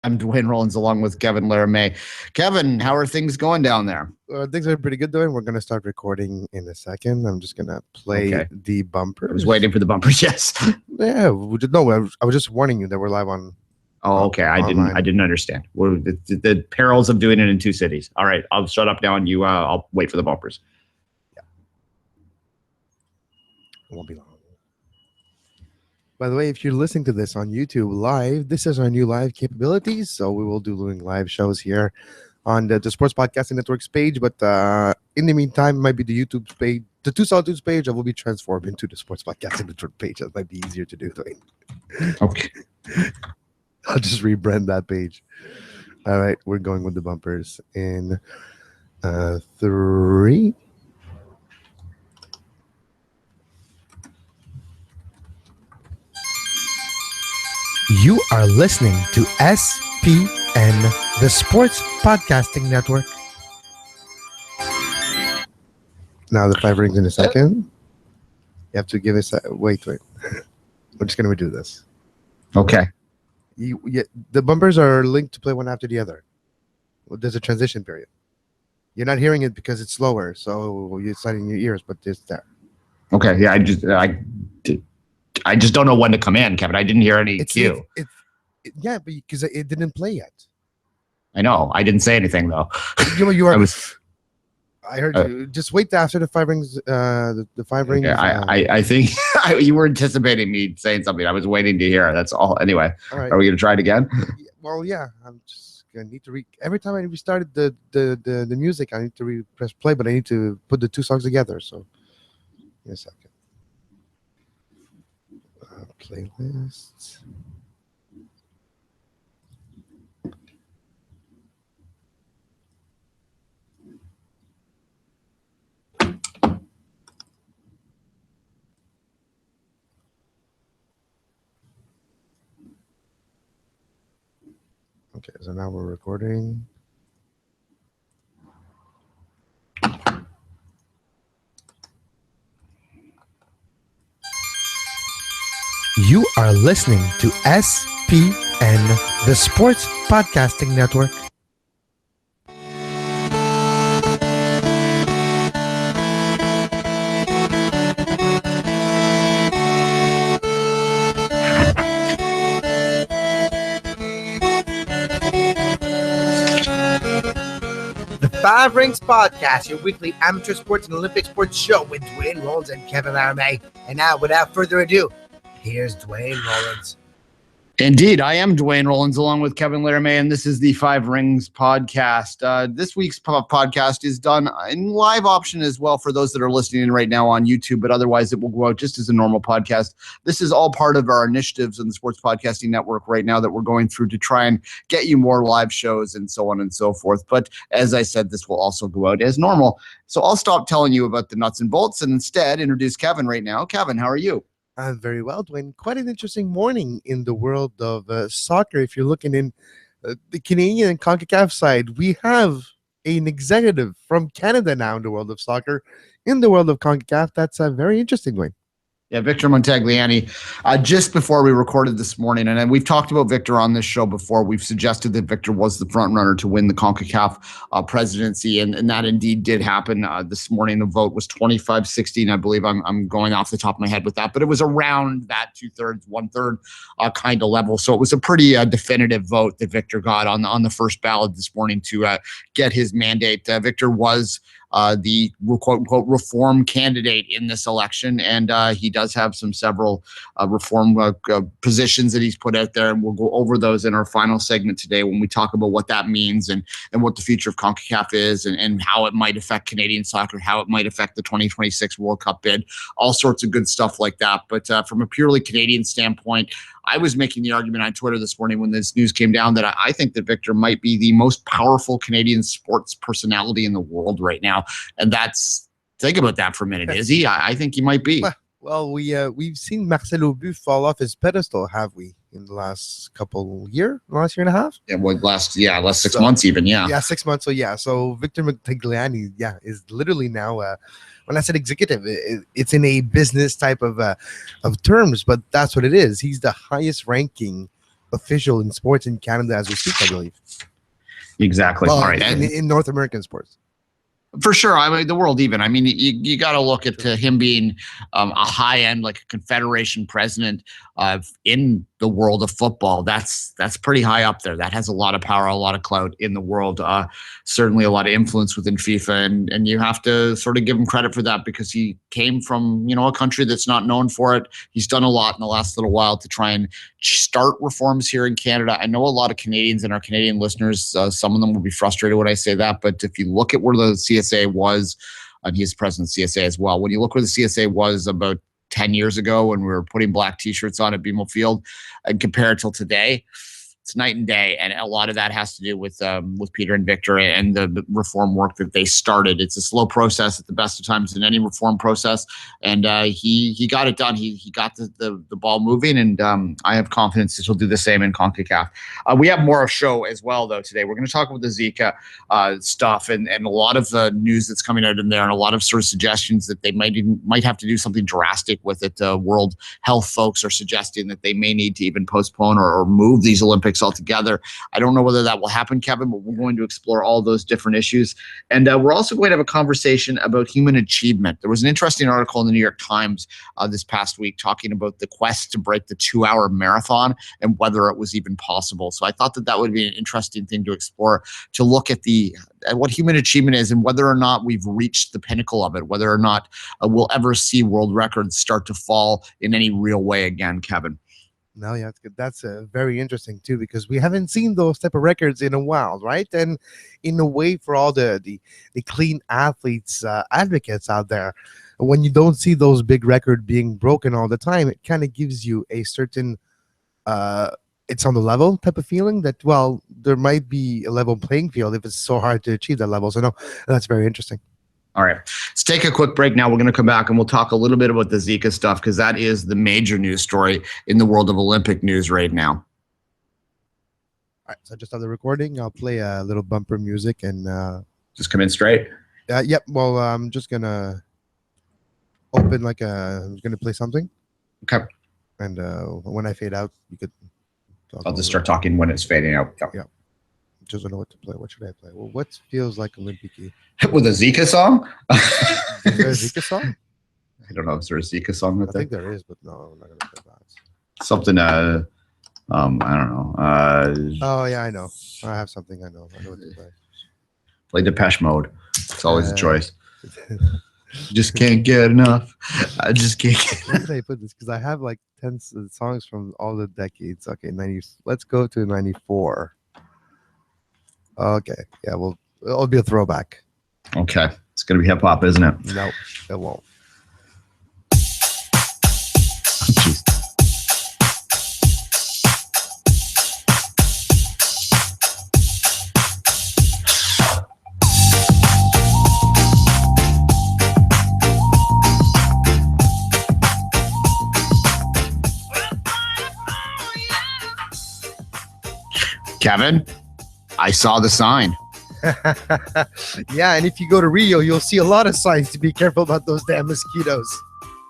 I'm Dwayne Rollins along with Kevin Laramie. Kevin, how are things going down there? Things are pretty good, doing. We're going to start recording in a second. I'm just going to play Okay. the I was bumpers. waiting for the bumpers. Yes. Yeah, I was just warning you that we're live on. Oh, okay. I didn't understand. The perils of doing it in two cities. All right. I'll shut up now and you. I'll wait for the bumpers. Yeah. It won't be long. By the way, if you're listening to this on YouTube live, this is our new live capabilities. So we will do doing live shows here on the Sports Podcasting Network's page. But in the meantime, it might be the YouTube page, the Two Solitudes page. I will be transformed into the Sports Podcasting Network page. That might be easier to do. Okay. I'll just rebrand that page. All right, we're going with the bumpers in 3. You are listening to SPN, the Sports Podcasting Network. Now the 5 rings in a second. You have to give us a wait. We're just going to redo this. Okay. The bumpers are linked to play one after the other. There's a transition period. You're not hearing it because it's slower, so it's not in your ears, but it's there. Okay. Yeah. I just don't know when to come in, Kevin. I didn't hear any cue. Yeah, but because it didn't play yet. I know. I didn't say anything though. You are. I heard you. Just wait after the 5 rings. The 5 rings. I think you were anticipating me saying something. I was waiting to hear. That's all. Anyway, all right. Are we going to try it again? Well, yeah. I'm just gonna need to every time I restarted the music, I need to press play, but I need to put the 2 songs together. So, in a second. Playlists. Okay, so now we're recording. You are listening to SPN, the Sports Podcasting Network. The 5 Rings Podcast, your weekly amateur sports and Olympic sports show with Dwayne Rollins and Kevin Laramie. And now, without further ado, here's Dwayne Rollins. Indeed, I am Dwayne Rollins along with Kevin Laramie, and this is the 5 Rings Podcast. This week's podcast is done in live option as well for those that are listening in right now on YouTube, but otherwise it will go out just as a normal podcast. This is all part of our initiatives in the Sports Podcasting Network right now that we're going through to try and get you more live shows and so on and so forth. But as I said, this will also go out as normal. So I'll stop telling you about the nuts and bolts and instead introduce Kevin right now. Kevin, how are you? I'm very well, Dwayne. Quite an interesting morning in the world of soccer. If you're looking in the Canadian and CONCACAF side, we have an executive from Canada now in the world of soccer. In the world of CONCACAF, that's very interesting, Dwayne. Yeah, Victor Montagliani, just before we recorded this morning, and we've talked about Victor on this show before. We've suggested that Victor was the front runner to win the CONCACAF presidency, and that indeed did happen this morning. The vote was 25-16, I believe. I'm going off the top of my head with that, but it was around that 2/3, 1/3 kind of level. So it was a pretty definitive vote that Victor got on the first ballot this morning to get his mandate. Victor was the quote-unquote reform candidate in this election, and he does have several reform positions that he's put out there, and we'll go over those in our final segment today when we talk about what that means and what the future of CONCACAF is and how it might affect Canadian soccer, how it might affect the 2026 World Cup bid, all sorts of good stuff like that. But from a purely Canadian standpoint, I was making the argument on Twitter this morning when this news came down that I think that Victor might be the most powerful Canadian sports personality in the world right now. And think about that for a minute. Is he? I think he might be. Well, we've seen Marcel Aubu fall off his pedestal, have we, in the last last year and a half? Yeah, last 6 months even, yeah. Yeah, 6 months. So Victor Montagliani, is literally now when I said executive, it's in a business type of terms, but that's what it is. He's the highest ranking official in sports in Canada as we speak, I believe. Exactly. Well, All right. in North American sports. For sure. I mean, the world even. I mean, you got to look at him being a high end, like a confederation president in the world of football. That's pretty high up there. That has a lot of power, a lot of clout in the world. Certainly a lot of influence within FIFA, and you have to sort of give him credit for that because he came from a country that's not known for it. He's done a lot in the last little while to try and start reforms here in Canada. I know a lot of Canadians and our Canadian listeners, some of them will be frustrated when I say that, but if you look at where the CSA was, and he's president of CSA as well, when you look where the CSA was about 10 years ago when we were putting black t-shirts on at BMO Field and compare it till today, it's night and day. And a lot of that has to do with Peter and Victor and the reform work that they started. It's a slow process at the best of times in any reform process. And he got it done. He got the ball moving, and I have confidence that he'll do the same in CONCACAF. We have more of show as well, though, today. We're going to talk about the Zika stuff and a lot of the news that's coming out in there and a lot of sort of suggestions that they might have to do something drastic with it. World Health folks are suggesting that they may need to even postpone or move these Olympics altogether. I don't know whether that will happen, Kevin, but we're going to explore all those different issues. And we're also going to have a conversation about human achievement. There was an interesting article in the New York Times this past week talking about the quest to break the 2-hour marathon and whether it was even possible. So I thought that would be an interesting thing to explore, to look at what human achievement is and whether or not we've reached the pinnacle of it, whether or not we'll ever see world records start to fall in any real way again, Kevin. No, yeah, that's very interesting too, because we haven't seen those type of records in a while, right? And in a way, for all the clean athletes, advocates out there, when you don't see those big records being broken all the time, it kind of gives you a certain it's on the level type of feeling that, well, there might be a level playing field if it's so hard to achieve that level. So no, that's very interesting. All right, let's take a quick break now. We're going to come back and we'll talk a little bit about the Zika stuff because that is the major news story in the world of Olympic news right now. All right, so just on the recording, I'll play a little bumper music and just come in straight. Yep. Well, I'm just gonna open I'm gonna play something. Okay. And when I fade out, you could. I'll just start talking when it's fading out. Yeah. Just don't know what to play. What should I play? Well, what feels like Olympic-y? With a Zika song? Is there a Zika song? I don't know. Is there a Zika song? I think there is, but no, I'm not gonna play that. Something. I don't know. Oh yeah, I know. I have something. I know what to play. Play Depeche Mode. It's always a choice. Just can't get enough. I just can't get Where did I put this? Because I have like 10 songs from all the decades. Okay, 90. Let's go to 94. Okay, yeah, well, it'll be a throwback. Okay, it's gonna be hip hop, isn't it? No, it won't. Jeez. Kevin, I saw the sign. Yeah, and if you go to Rio, you'll see a lot of signs to be careful about those damn mosquitoes.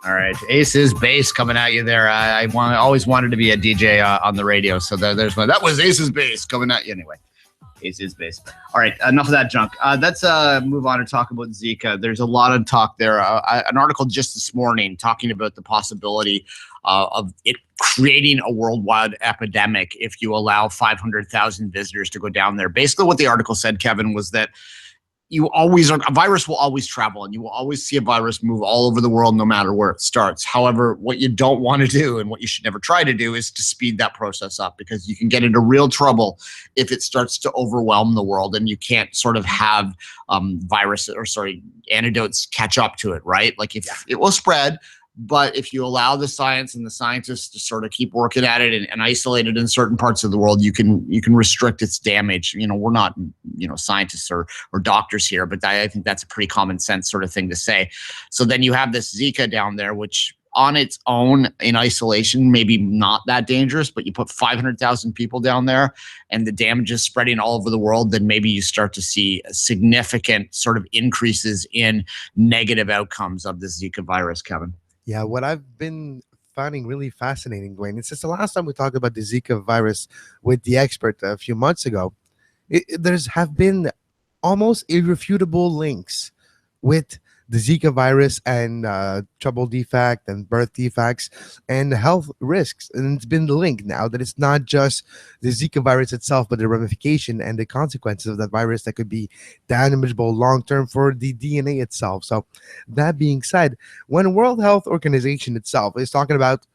All right, Ace's Bass coming at you there. I always wanted to be a DJ on the radio, so there's one. That was Ace's Bass coming at you anyway. Ace's Bass. All right, enough of that junk. Let's move on and talk about Zika. There's a lot of talk there. An article just this morning talking about the possibility of it creating a worldwide epidemic if you allow 500,000 visitors to go down there. Basically, what the article said, Kevin, was that a virus will always travel, and you will always see a virus move all over the world, no matter where it starts. However, what you don't want to do, and what you should never try to do, is to speed that process up, because you can get into real trouble if it starts to overwhelm the world, and you can't sort of have antidotes catch up to it, right? Like it will spread. But if you allow the science and the scientists to sort of keep working at it and isolate it in certain parts of the world, you can restrict its damage. We're not, scientists or doctors here, but I think that's a pretty common sense sort of thing to say. So then you have this Zika down there, which on its own in isolation, maybe not that dangerous, but you put 500,000 people down there and the damage is spreading all over the world, then maybe you start to see significant sort of increases in negative outcomes of the Zika virus, Kevin. Yeah, what I've been finding really fascinating, Dwayne, it's just the last time we talked about the Zika virus with the expert a few months ago. There's have been almost irrefutable links with the Zika virus and trouble defect and birth defects and health risks. And it's been linked now that it's not just the Zika virus itself, but the ramification and the consequences of that virus that could be damageable long term for the DNA itself. So, that being said, when World Health Organization itself is talking about,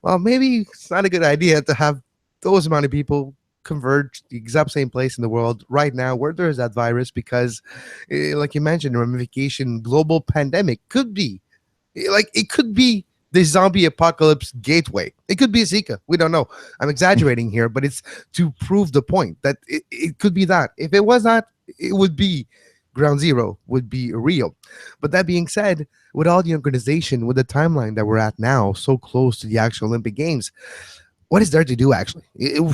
well, maybe it's not a good idea to have those amount of people converge the exact same place in the world right now where there is that virus because like you mentioned, the ramification global pandemic could be it could be the zombie apocalypse gateway. It could be Zika. We don't know. I'm exaggerating here, but it's to prove the point that it could be that. If it was not, it would be ground zero, would be real. But that being said, with all the organization, with the timeline that we're at now, so close to the actual Olympic Games, what is there to do actually?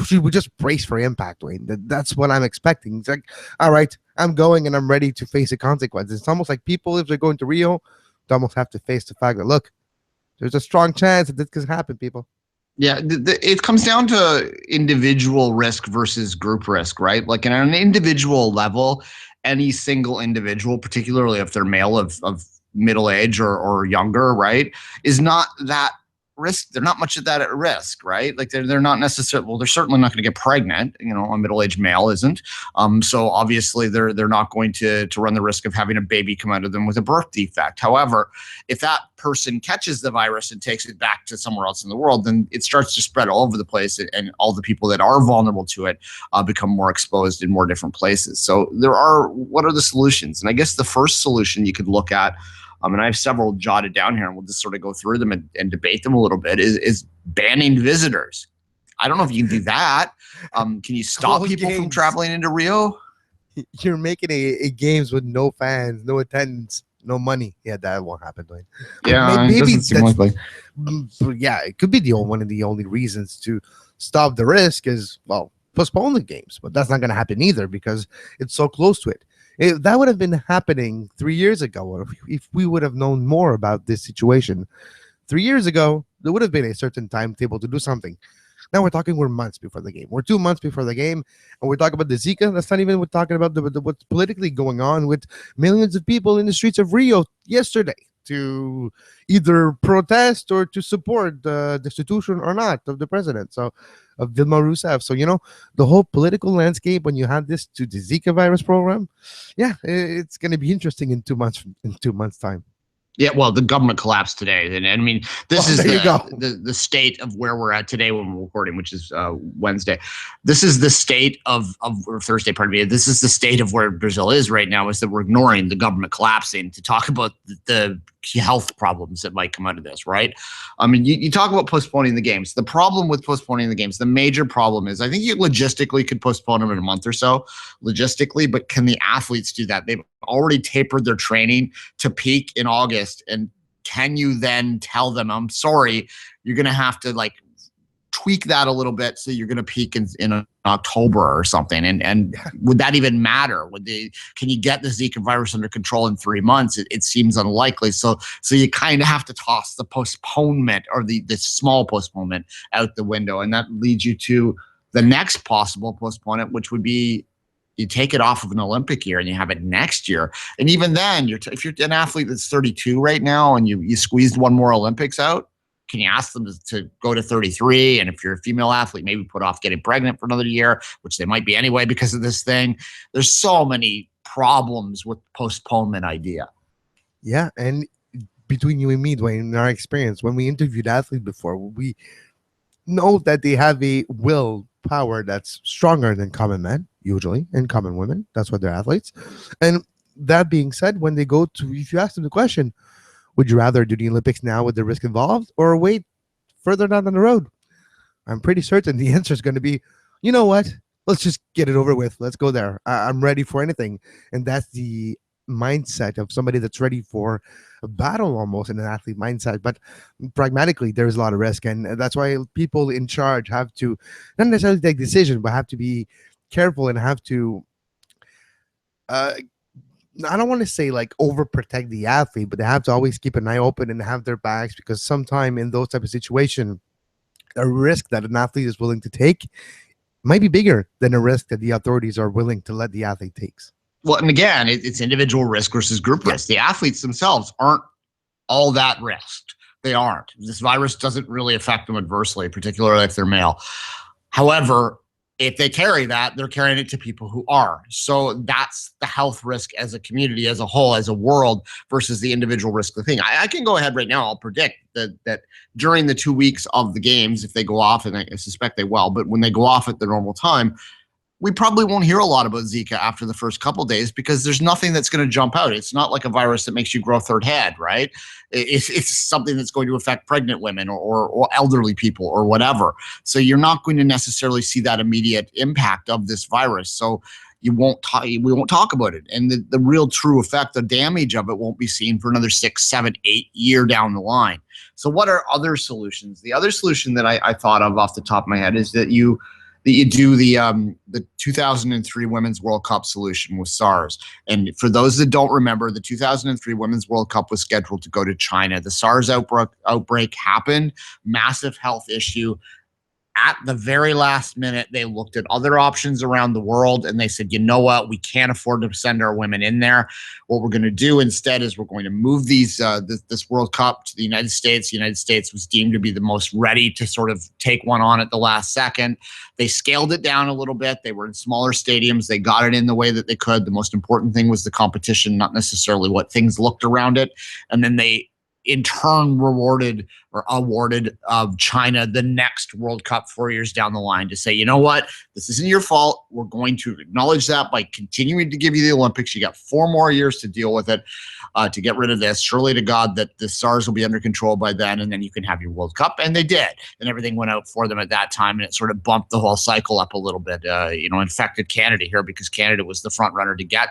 Should we just brace for impact, Wayne? That's what I'm expecting. It's like, all right, I'm going and I'm ready to face the consequences. It's almost like people, if they're going to Rio, they almost have to face the fact that, look, there's a strong chance that this could happen, people. Yeah, it comes down to individual risk versus group risk, right? Like, on an individual level, any single individual, particularly if they're male of middle age or younger, right, is not that risk. They're not much of that at risk, right? Like, they're not necessarily, well, they're certainly not going to get pregnant. A middle-aged male isn't. So obviously they're not going to run the risk of having a baby come out of them with a birth defect. However, if that person catches the virus and takes it back to somewhere else in the world, then it starts to spread all over the place, and all the people that are vulnerable to it become more exposed in more different places. So what are the solutions? And I guess the first solution you could look at, and I have several jotted down here, and we'll just sort of go through them and debate them a little bit, is banning visitors. I don't know if you can do that. Can you stop people from traveling into Rio? You're making a games with no fans, no attendance, no money. Yeah, that won't happen, Dwayne. Yeah, maybe it doesn't seem likely. Yeah, it could be one of the only reasons to stop the risk is, well, postpone the games. But that's not going to happen either because it's so close to it. If that would have been happening 3 years ago, or if we would have known more about this situation 3 years ago, there would have been a certain timetable to do something. Now we're months before the game. We're 2 months before the game, and we're talking about the Zika. That's not even we're talking about what's politically going on with millions of people in the streets of Rio yesterday to either protest or to support the destitution or not of the president. So of Dilma Rousseff. So, the whole political landscape when you have this to the Zika virus program, yeah, it's going to be interesting in 2 months, time. Yeah, well, the government collapsed today, and I mean, this is the state of where we're at today when we're recording, which is Wednesday. This is the state of or Thursday, pardon me. This is the state of where Brazil is right now, is that we're ignoring the government collapsing to talk about the health problems that might come out of this, right? I mean, you talk about postponing the games. The problem with postponing the games, the major problem is, I think you logistically could postpone them in a month or so, logistically, but can the athletes do that? They've already tapered their training to peak in August, and can you then tell them, I'm sorry, you're going to have to tweak that a little bit, so you're going to peak in October or something? And would that even matter? Can you get the Zika virus under control in 3 months? It seems unlikely. So you kind of have to toss the postponement, or the small postponement, out the window, and that leads you to the next possible postponement, which would be you take it off of an Olympic year and you have it next year. And even then, if you're an athlete that's 32 right now and you squeezed one more Olympics out, can you ask them to go to 33? And if you're a female athlete, maybe put off getting pregnant for another year, which they might be anyway because of this thing. There's so many problems with postponement idea. Yeah, and between you and me, Dwayne, in our experience, when we interviewed athletes before, we know that they have a will power that's stronger than common men, usually, and common women. That's why they're athletes. And that being said, when they go to, if you ask them the question, would you rather do the Olympics now with the risk involved or wait further down the road? I'm pretty certain the answer is going to be, you know what? Let's just get it over with. Let's go there. I'm ready for anything. And that's the mindset of somebody that's ready for a battle, almost in an athlete mindset. But pragmatically, there's a lot of risk. And that's why people in charge have to not necessarily take decisions, but have to be careful and have to I don't want to say like overprotect the athlete, but they have to always keep an eye open and have their backs, because sometime in those type of situation, a risk that an athlete is willing to take might be bigger than a risk that the authorities are willing to let the athlete takes. Well, and again, it's individual risk versus group risk. The athletes themselves aren't all that risked. They aren't. This virus doesn't really affect them adversely, particularly if they're male. However, if they carry that, they're carrying it to people who are. So that's the health risk as a community, as a whole, as a world, versus the individual risk of the thing. I can go ahead right now. I'll predict that during the 2 weeks of the games, if they go off, and I suspect they will, but when they go off at the normal time, we probably won't hear a lot about Zika after the first couple of days, because there's nothing that's going to jump out. It's not like a virus that makes you grow a third head, right? It's something that's going to affect pregnant women or elderly people or whatever. So you're not going to necessarily see that immediate impact of this virus. So we won't talk about it. And the real true effect, the damage of it, won't be seen for another 6, 7, 8 years down the line. So what are other solutions? The other solution that I thought of off the top of my head is that you do the 2003 Women's World Cup solution with SARS. And for those that don't remember, the 2003 Women's World Cup was scheduled to go to China. The SARS outbreak happened, massive health issue. At the very last minute, they looked at other options around the world and they said, you know what, we can't afford to send our women in there. What we're going to do instead is we're going to move this World Cup to the United States. The United States was deemed to be the most ready to sort of take one on at the last second. They scaled it down a little bit. They were in smaller stadiums. They got it in the way that they could. The most important thing was the competition, not necessarily what things looked around it. And then they in turn rewarded or awarded China the next World Cup 4 years down the line to say, you know what, this isn't your fault. We're going to acknowledge that by continuing to give you the Olympics. You got 4 more years to deal with it, to get rid of this. Surely to God that the SARS will be under control by then, and then you can have your World Cup. And they did. And everything went out for them at that time, and it sort of bumped the whole cycle up a little bit, infected Canada here, because Canada was the front runner to get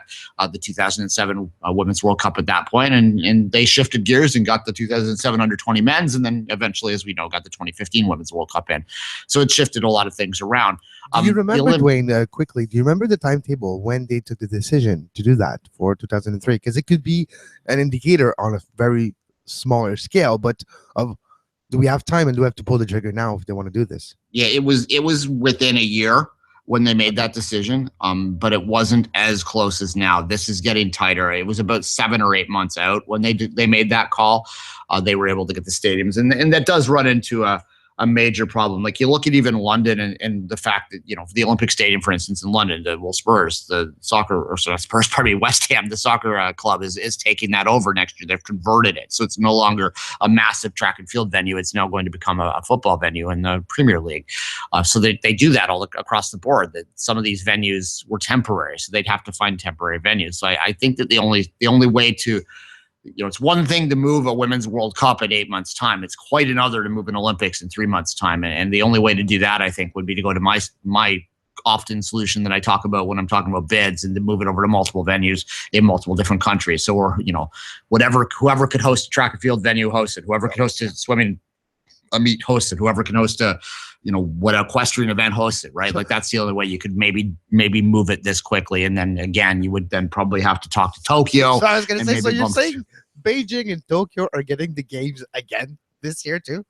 the 2007 Women's World Cup at that point. And they shifted gears and got the 2007 under 20 men's, and then eventually, as we know, got the 2015 Women's World Cup in. So it shifted a lot of things around. Do you remember, Dwayne, quickly, do you remember the timetable when they took the decision to do that for 2003? Because it could be an indicator on a very smaller scale, but do we have time, and do we have to pull the trigger now if they want to do this? Yeah, it was within a year when they made that decision, but it wasn't as close as now. This is getting tighter. It was about 7 or 8 months out when they made that call. They were able to get the stadiums, and that does run into a major problem. Like you look at even London and the fact that, the Olympic Stadium, for instance, in London, Spurs, West Ham, the soccer club is taking that over next year. They've converted it. So it's no longer a massive track and field venue. It's now going to become a football venue in the Premier League. So they do that all across the board, that some of these venues were temporary. So they'd have to find temporary venues. So I think that the only way to, it's one thing to move a Women's World Cup in 8 months' time. It's quite another to move an Olympics in 3 months' time. And the only way to do that, I think, would be to go to my often solution that I talk about when I'm talking about bids, and to move it over to multiple venues in multiple different countries. So, whoever could host a track and field venue, host it. Whoever could host a swimming meet, host it. Whoever can host a what equestrian event hosts it, right? Like that's the only way you could maybe move it this quickly. And then again, you would then probably have to talk to Tokyo. So I was going to say, so you're saying Beijing and Tokyo are getting the games again this year too?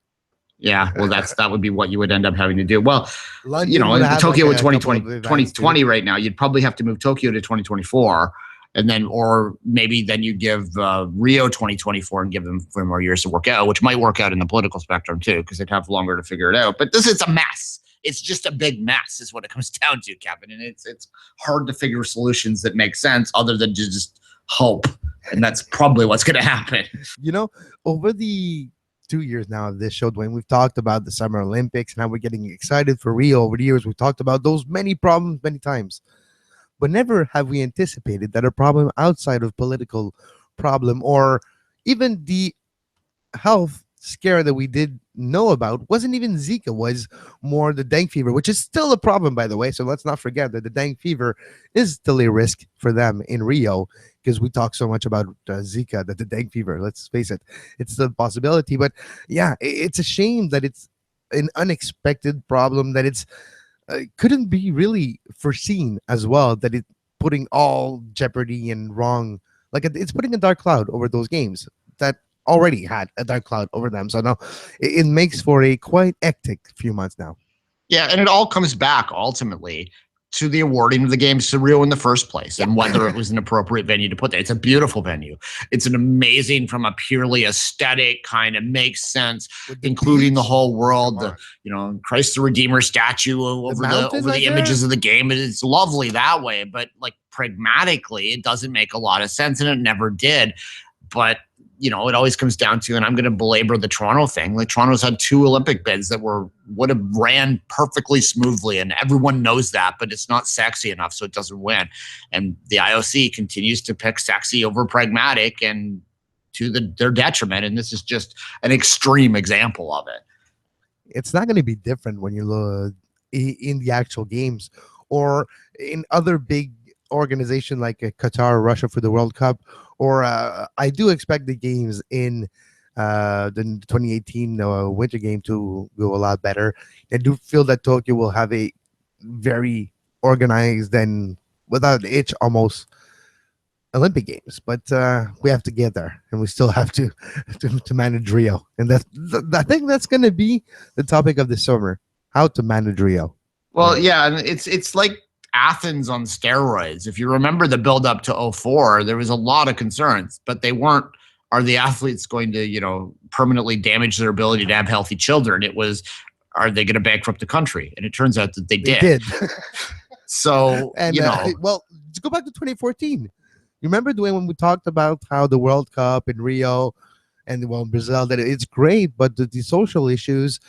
Yeah, well, that would be what you would end up having to do. Well, London Tokyo with 2020 right now, you'd probably have to move Tokyo to 2024. And then, or maybe then you give Rio 2024 and give them 4 more years to work out, which might work out in the political spectrum too, because they'd have longer to figure it out. But it's a mess. It's just a big mess is what it comes down to, Kevin. And it's hard to figure solutions that make sense other than just hope. And that's probably what's going to happen. Over the 2 years now of this show, Dwayne, we've talked about the Summer Olympics and how we're getting excited for Rio. Over the years, we've talked about those many problems many times. But never have we anticipated that a problem outside of political problem, or even the health scare that we did know about, wasn't even Zika, was more the dengue fever, which is still a problem, by the way. So let's not forget that the dengue fever is still a risk for them in Rio, because we talk so much about Zika, that the dengue fever, let's face it, it's still a possibility. But yeah, it's a shame that it's an unexpected problem, that it's couldn't be really foreseen as well, that it putting all jeopardy and wrong Like it's putting a dark cloud over those games that already had a dark cloud over them. So now it makes for a quite hectic few months now. Yeah, and it all comes back ultimately to the awarding of the games to Rio in the first place and whether it was an appropriate venue to put there. It's a beautiful venue. It's an amazing, from a purely aesthetic kind of makes sense, including the whole world. Christ the Redeemer statue over the images of the game. It's lovely that way, but like pragmatically, it doesn't make a lot of sense, and it never did. But it always comes down to, and I'm going to belabor the Toronto thing. Like Toronto's had 2 Olympic bids that would have ran perfectly smoothly, and everyone knows that, but it's not sexy enough, so it doesn't win. And the IOC continues to pick sexy over pragmatic, and to their detriment. And this is just an extreme example of it. It's not going to be different when you look in the actual games or in other big organization like Qatar or Russia for the World Cup. Or I do expect the games in the 2018 Winter Game to go a lot better. I do feel that Tokyo will have a very organized and without an itch almost Olympic Games. But we have to get there, and we still have to manage Rio. And I think that's going to be the topic of the summer: how to manage Rio. Well, yeah, and it's like Athens on steroids. If you remember the build up to 2004, there was a lot of concerns, but they weren't, are the athletes going to, permanently damage their ability to have healthy children? It was, are they going to bankrupt the country? And it turns out that they did. So, and, well, let's go back to 2014. You remember, Dwayne, when we talked about how the World Cup in Rio and in Brazil, that it's great, but the social issues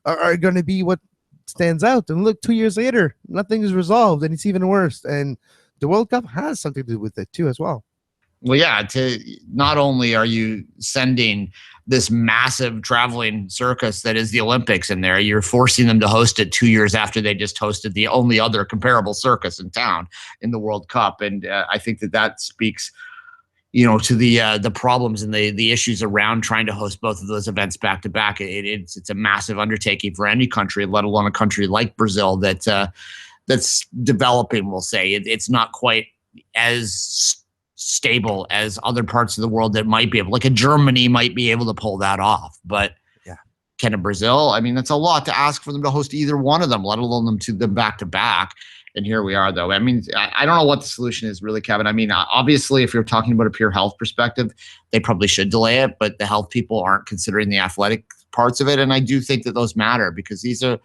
are going to be what stands out. And look, 2 years later, nothing is resolved, and it's even worse. And the World Cup has something to do with it too, as well. Well, yeah. Not only are you sending this massive traveling circus that is the Olympics in there, you're forcing them to host it 2 years after they just hosted the only other comparable circus in town in the World Cup. And I think that speaks, to the problems and the issues around trying to host both of those events back to back. It's a massive undertaking for any country, let alone a country like Brazil that's developing. We'll say it's not quite as stable as other parts of the world that might be able, like a Germany might be able to pull that off. But yeah, can a Brazil? I mean, that's a lot to ask for them to host either one of them, let alone them back to back. And here we are, though. I mean, I don't know what the solution is, really, Kevin. I mean, obviously, if you're talking about a pure health perspective, they probably should delay it. But the health people aren't considering the athletic parts of it. And I do think that those matter, because these are,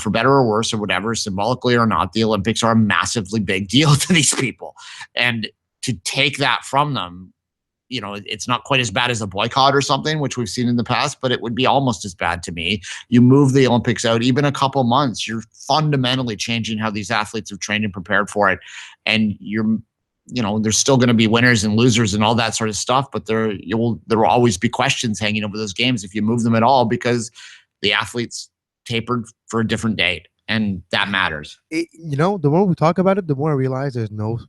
for better or worse or whatever, symbolically or not, the Olympics are a massively big deal to these people. And to take that from them, it's not quite as bad as a boycott or something, which we've seen in the past, but it would be almost as bad to me. You move the Olympics out even a couple months, you're fundamentally changing how these athletes have trained and prepared for it. And there's still going to be winners and losers and all that sort of stuff, but there will always be questions hanging over those games if you move them at all, because the athletes tapered for a different date, and that matters. The more we talk about it, the more I realize there's no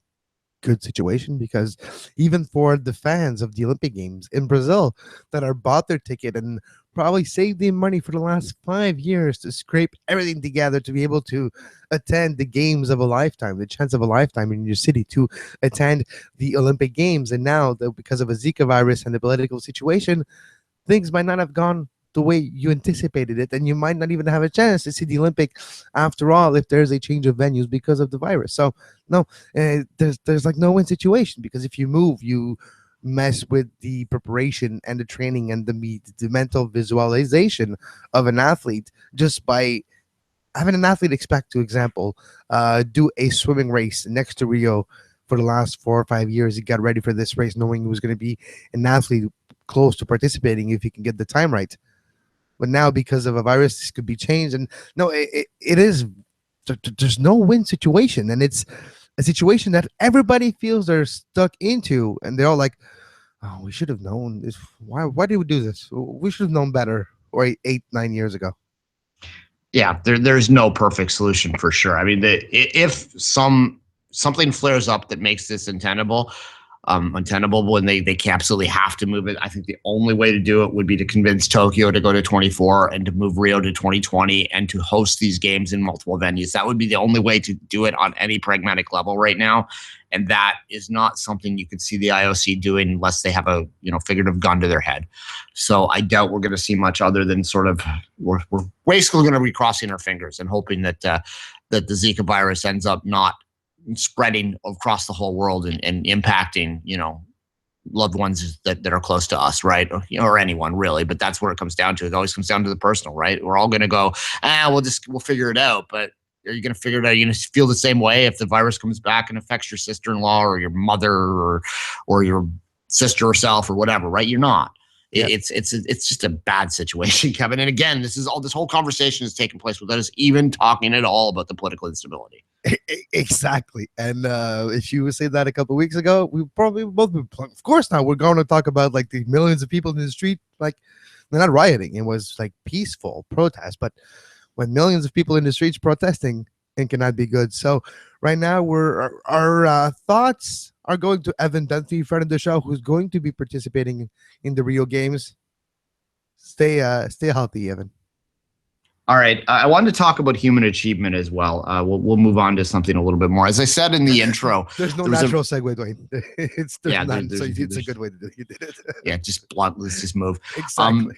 good situation, because even for the fans of the Olympic Games in Brazil that are bought their ticket and probably saved their money for the last 5 years to scrape everything together to be able to attend the games of a lifetime, the chance of a lifetime in your city to attend the Olympic Games, and now because of a Zika virus and the political situation, things might not have gone the way you anticipated it, and you might not even have a chance to see the Olympic after all if there's a change of venues because of the virus. So no, there's like no win situation, because if you move, you mess with the preparation and the training and the mental visualization of an athlete just by having an athlete expect to, example, do a swimming race next to Rio for the last 4 or 5 years. He got ready for this race knowing he was going to be an athlete close to participating if he can get the time right. But now, because of a virus, this could be changed. And no, it is, there's no win situation. And it's a situation that everybody feels they're stuck into. And they're all like, oh, we should have known this. Why did we do this? We should have known better, or 8-9 years ago. Yeah, there's no perfect solution for sure. I mean, if something flares up that makes this untenable, untenable when they absolutely have to move it. I think the only way to do it would be to convince Tokyo to go to 24 and to move Rio to 2020 and to host these games in multiple venues. That would be the only way to do it on any pragmatic level right now. And that is not something you could see the IOC doing unless they have a figurative gun to their head. So I doubt we're going to see much other than sort of we're basically going to be crossing our fingers and hoping that the Zika virus ends up not spreading across the whole world and impacting loved ones that are close to us, right? Or anyone really, but that's where it comes down to. It always comes down to the personal, right? We're all going to go, we'll figure it out, but are you going to figure it out? Are you going to feel the same way if the virus comes back and affects your sister-in-law or your mother or your sister herself or whatever, right? You're not. Yeah. It's just a bad situation, Kevin. And again, this whole conversation is taking place without us even talking at all about the political instability. Exactly. And if you would say that a couple of weeks ago, we probably both be, of course now we're going to talk about like the millions of people in the street, like they're not rioting. It was like peaceful protest, but when millions of people in the streets protesting, it cannot be good. So right now our thoughts are going to Evan Dunphy, friend of the show, who's going to be participating in the Rio Games. Stay healthy, Evan. All right. I wanted to talk about human achievement as well. We'll move on to something a little bit more. As I said in the intro, there's no natural segue, Dwayne. It's a good way to do it. You did it. Yeah, let's just move. Exactly.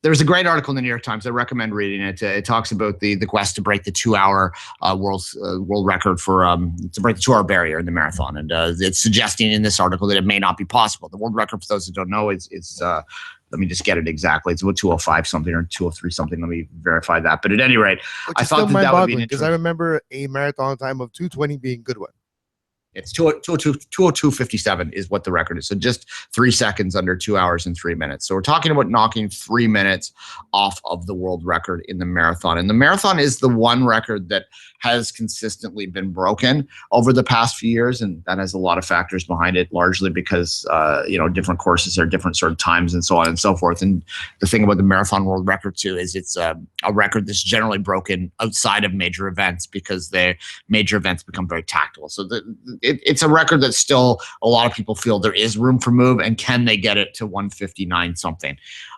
There's a great article in the New York Times. I recommend reading it. It talks about the quest to break the 2-hour world record for to break the 2-hour barrier in the marathon, and it's suggesting in this article that it may not be possible. The world record, for those who don't know, is let me just get it exactly. It's about 205 something or 203 something. Let me verify that. But at any rate, I thought that would be because I remember a marathon time of 2:20 being a good one. It's 202.57 is what the record is. So just 3 seconds under 2 hours and 3 minutes. So we're talking about knocking 3 minutes off of the world record in the marathon. And the marathon is the one record that has consistently been broken over the past few years. And that has a lot of factors behind it, largely because, different courses are different sort of times and so on and so forth. And the thing about the marathon world record too, is it's a record that's generally broken outside of major events because the major events become very tactical. So it's a record that still a lot of people feel there is room for move, and can they get it to 159 something?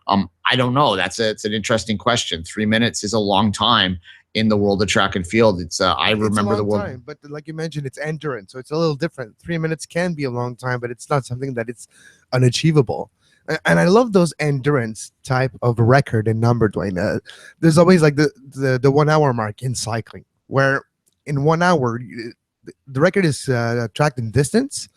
I don't know. It's an interesting question. 3 minutes is a long time in the world of track and field. I remember the world time, but like you mentioned, it's endurance, so it's a little different. 3 minutes can be a long time, but it's not something that it's unachievable. And I love those endurance type of record and number, Dwayne. There's always like the 1 hour mark in cycling, where in 1 hour the record is tracked in distance,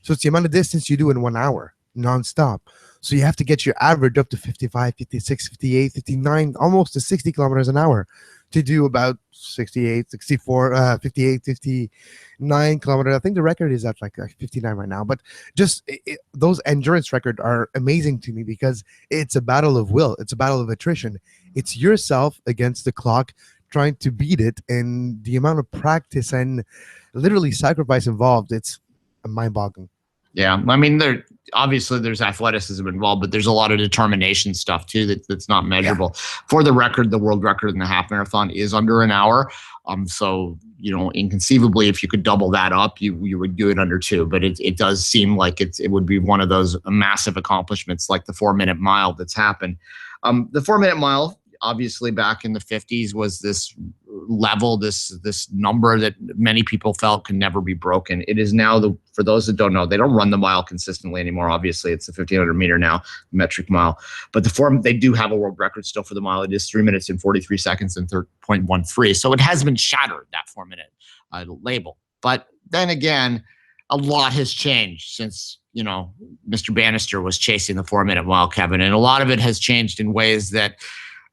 so it's the amount of distance you do in 1 hour nonstop. So you have to get your average up to 55, 56, 58, 59, almost to 60 kilometers an hour to do about 68, 64, 58, 59 kilometers. I think the record is at like 59 right now. But just those endurance records are amazing to me because it's a battle of will. It's a battle of attrition. It's yourself against the clock trying to beat it, and the amount of practice and literally sacrifice involved, it's mind-boggling. Yeah, I mean, there's athleticism involved, but there's a lot of determination stuff too that's not measurable. Yeah. For the record, the world record in the half marathon is under an hour. So inconceivably, if you could double that up, you would do it under 2. But it does seem like it would be one of those massive accomplishments, like the 4-minute mile that's happened. The 4-minute mile, obviously back in the 50s, was this level, this number that many people felt can never be broken. It is now, for those that don't know, they don't run the mile consistently anymore. Obviously, it's the 1,500 meter now, metric mile. But they do have a world record still for the mile. It is 3 minutes and 43 seconds and 3.13. So it has been shattered, that 4-minute label. But then again, a lot has changed since Mr. Bannister was chasing the 4-minute mile, Kevin, and a lot of it has changed in ways that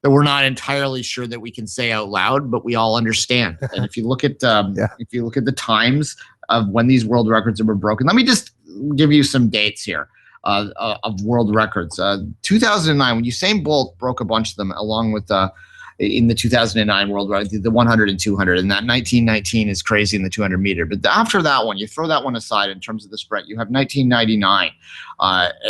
we're not entirely sure that we can say out loud, but we all understand. And if you look at the times of when these world records have been broken, let me just give you some dates here of world records. 2009, when Usain Bolt broke a bunch of them, along with in the 2009 world record, the 100 and 200, and that 1919 is crazy in the 200 meter. But after that one, you throw that one aside in terms of the sprint. You have 1999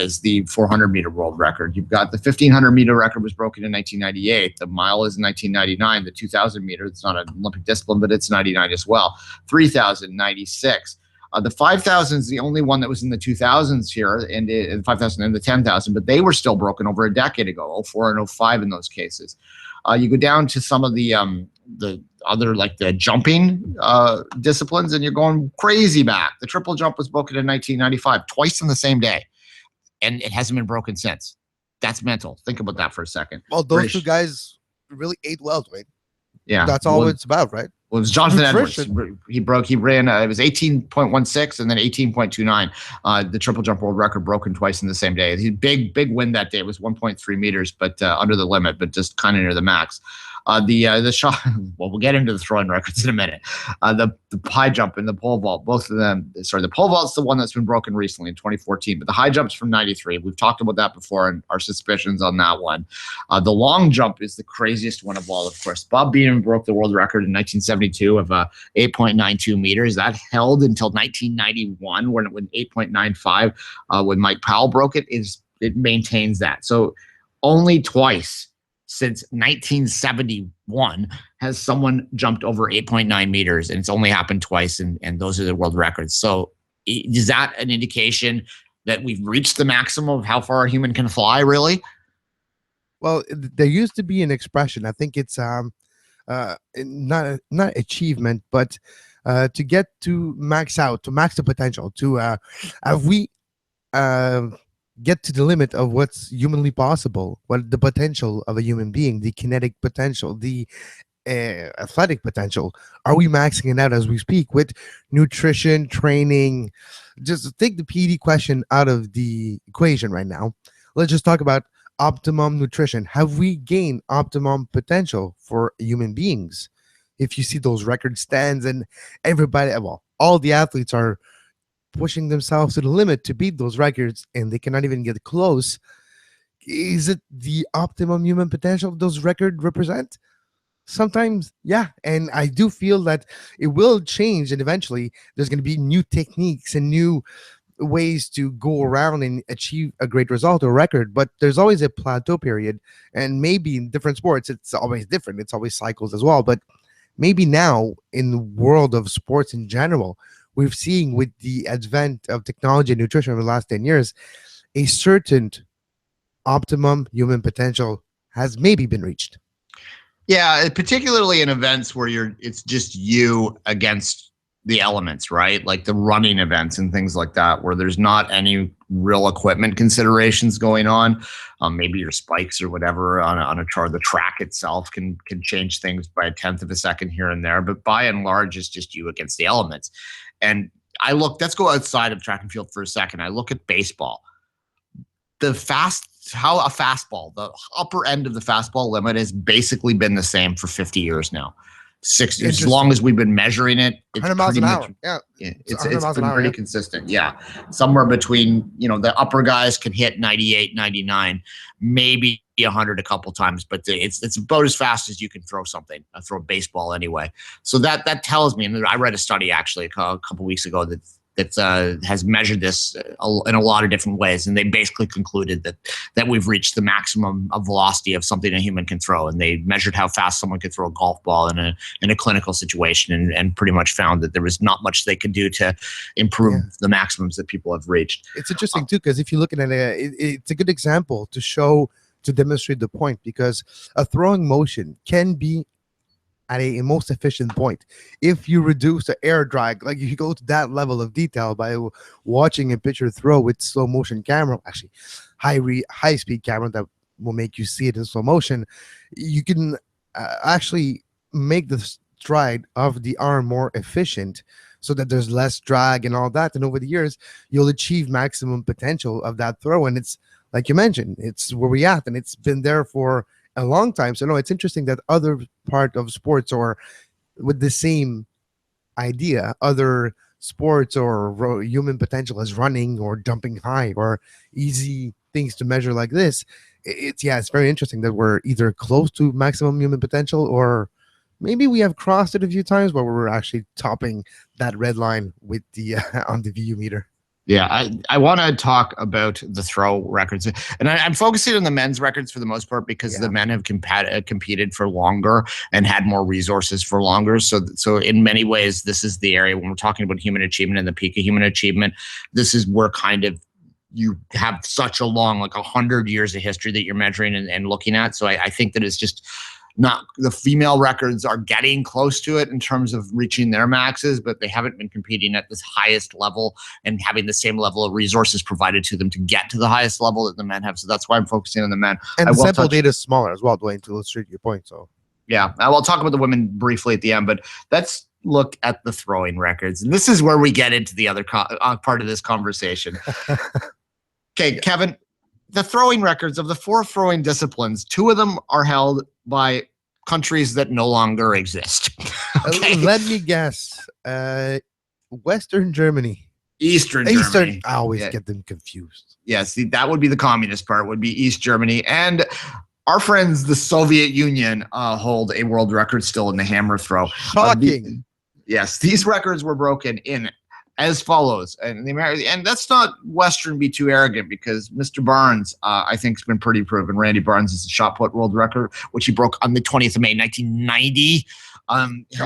as the 400 meter world record. You've got the 1500 meter record was broken in 1998. The mile is 1999. The 2000 meter, it's not an Olympic discipline, but it's 99 as well. 3000, 96. The 5,000 is the only one that was in the 2000s here, and the 5,000 and the 10,000, but they were still broken over a decade ago, 04 and 05 in those cases. You go down to some of the other, like the jumping disciplines, and you're going crazy back. The triple jump was broken in 1995, twice in the same day, and it hasn't been broken since. That's mental. Think about that for a second. Well, those two guys really ate well, Dwayne. Yeah, that's all it's about, right? Well, it was Jonathan Nutrition. Edwards. He ran, it was 18.16 and then 18.29. The triple jump world record broken twice in the same day. He big win that day. It was 1.3 meters, but under the limit, but just kind of near the max. The shot, well, we'll get into the throwing records in a minute. The high jump and the pole vault, both of them. Sorry, the pole vault's the one that's been broken recently in 2014, but the high jump's from 93. We've talked about that before and our suspicions on that one. The long jump is the craziest one of all, of course. Bob Beamon broke the world record in 1972 of 8.92 meters. That held until 1991 when 8.95 when Mike Powell broke it. It maintains that. So only twice since 1971 has someone jumped over 8.9 meters, and it's only happened twice, and those are the world records. So is that an indication that we've reached the maximum of how far a human can fly, really? Well, there used to be an expression. I think it's not achievement, but to get to max the potential, have we get to the limit of what's humanly possible, what the potential of a human being, the kinetic potential, the athletic potential. Are we maxing it out as we speak with nutrition, training? Just take the PD question out of the equation right now. Let's just talk about optimum nutrition. Have we gained optimum potential for human beings? If you see those record stands and everybody, well, all the athletes are pushing themselves to the limit to beat those records, and they cannot even get close. Is it the optimum human potential those records represent? Sometimes, yeah. And I do feel that it will change, and eventually there's going to be new techniques and new ways to go around and achieve a great result or record. But there's always a plateau period, and maybe in different sports it's always different. It's always cycles as well. But maybe now in the world of sports in general, we've seen with the advent of technology and nutrition over the last 10 years, a certain optimum human potential has maybe been reached. Yeah, particularly in events where it's just you against the elements, right? Like the running events and things like that, where there's not any real equipment considerations going on. Maybe your spikes or whatever on a chart. The track itself can change things by a tenth of a second here and there, but by and large, it's just you against the elements. And let's go outside of track and field for a second. I look at baseball. How a fastball, the upper end of the fastball limit has basically been the same for 50 years now. As long as we've been measuring it, it's 100 miles an hour. Yeah, it's been pretty consistent. Yeah, somewhere between, the upper guys can hit 98, 99, maybe 100 a couple times, but it's about as fast as you can throw something. Throw a baseball anyway. So that tells me, and I read a study actually a couple weeks ago that has measured this in a lot of different ways, and they basically concluded that we've reached the maximum of velocity of something a human can throw. And they measured how fast someone could throw a golf ball in a clinical situation, and pretty much found that there was not much they could do to improve the maximums that people have reached. It's interesting too, because if you look at it, it's a good example to demonstrate the point, because a throwing motion can be at a most efficient point if you reduce the air drag. Like if you go to that level of detail by watching a pitcher throw with slow motion camera, actually high speed camera that will make you see it in slow motion, you can actually make the stride of the arm more efficient so that there's less drag and all that. And over the years, you'll achieve maximum potential of that throw. And it's like you mentioned, it's where we at, and it's been there for a long time. So no, it's interesting that other part of sports, or with the same idea, other sports or human potential as running or jumping high or easy things to measure like this. It's very interesting that we're either close to maximum human potential, or maybe we have crossed it a few times where we're actually topping that red line with the on the VU meter. Yeah, I want to talk about the throw records, and I'm focusing on the men's records for the most part because the men have competed for longer and had more resources for longer. So in many ways, this is the area when we're talking about human achievement and the peak of human achievement. This is where kind of you have such a long, like 100 years of history that you're measuring and looking at. So I think that it's just not the female records are getting close to it in terms of reaching their maxes, but they haven't been competing at this highest level and having the same level of resources provided to them to get to the highest level that the men have. So that's why I'm focusing on the men. And the sample data is smaller as well, Dwayne, to illustrate your point. So yeah, I will talk about the women briefly at the end, but let's look at the throwing records. And this is where we get into the other part of this conversation. Okay, yeah. Kevin, the throwing records of the 4 throwing disciplines, 2 of them are held by countries that no longer exist. Okay. Let me guess. Western Germany. Eastern Germany. I always get them confused. Yeah, see, that would be the communist part, would be East Germany. And our friends, the Soviet Union, hold a world record still in the hammer throw. Shocking. Yes, these records were broken in as follows, and that's not Western be too arrogant because Mr. Barnes, I think, has been pretty proven. Randy Barnes is the shot put world record, which he broke on the 20th of May, 1990.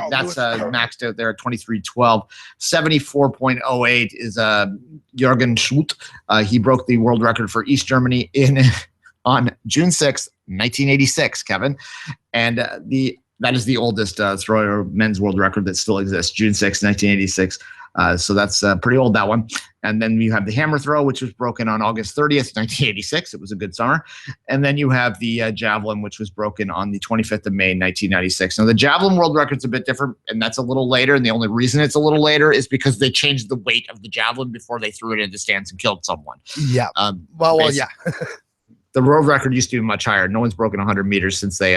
That's maxed out there at 23:12. 74.08 is Jürgen Schult. He broke the world record for East Germany on June 6th, 1986. Kevin, and that is the oldest thrower men's world record that still exists. June 6th, 1986. So that's pretty old, that one. And then you have the hammer throw, which was broken on August 30th, 1986. It was a good summer. And then you have the javelin, which was broken on the 25th of May, 1996. Now, the javelin world record's a bit different, and that's a little later. And the only reason it's a little later is because they changed the weight of the javelin before they threw it into stands and killed someone. Yeah. Yeah. The world record used to be much higher. No one's broken 100 meters since they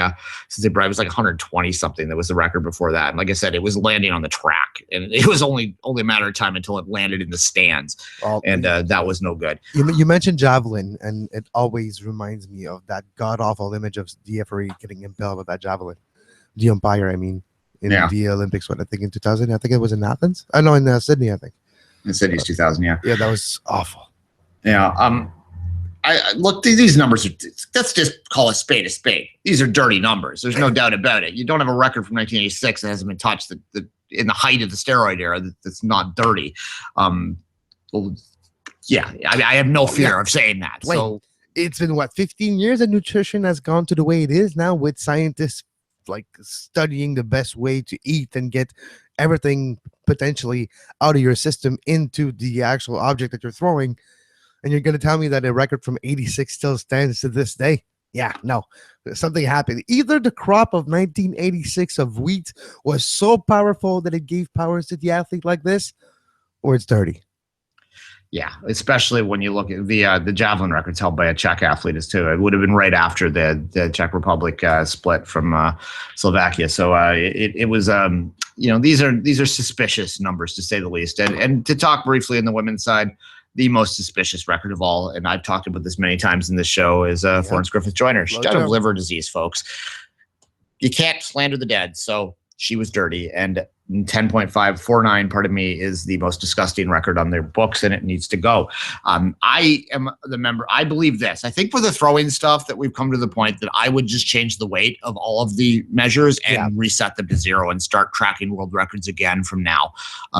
brought it was like 120 something. That was the record before that. And like I said, it was landing on the track, and it was only a matter of time until it landed in the stands. That was no good. You mentioned javelin, and it always reminds me of that god awful image of the referee getting impaled with that javelin. The umpire, I mean, in the Olympics. What I think in 2000. I think it was in Athens. I know in Sydney. I think in Sydney's 2000. Yeah. Yeah, that was awful. Yeah. I look, these numbers are, let's just call a spade a spade. These are dirty numbers. There's no doubt about it. You don't have a record from 1986 that hasn't been touched in the height of the steroid era that's not dirty. Yeah, I have no fear of saying that. Wait, so it's been 15 years and nutrition has gone to the way it is now, with scientists like studying the best way to eat and get everything potentially out of your system into the actual object that you're throwing. And you're going to tell me that a record from 86 still stands to this day? Yeah, no. Something happened. Either the crop of 1986 of wheat was so powerful that it gave powers to the athlete like this, or it's dirty. Yeah, especially when you look at the javelin records held by a Czech athlete is too. It would have been right after the Czech Republic split from Slovakia. So it was these are suspicious numbers, to say the least. And to talk briefly on the women's side, the most suspicious record of all, and I've talked about this many times in this show, is Florence Griffith Joyner. She died of liver disease, folks. You can't slander the dead, so she was dirty. And 10.549, pardon me, is the most disgusting record on their books, and it needs to go. I am the member. I believe this. I think for the throwing stuff that we've come to the point that I would just change the weight of all of the measures and reset them to 0 and start tracking world records again from now,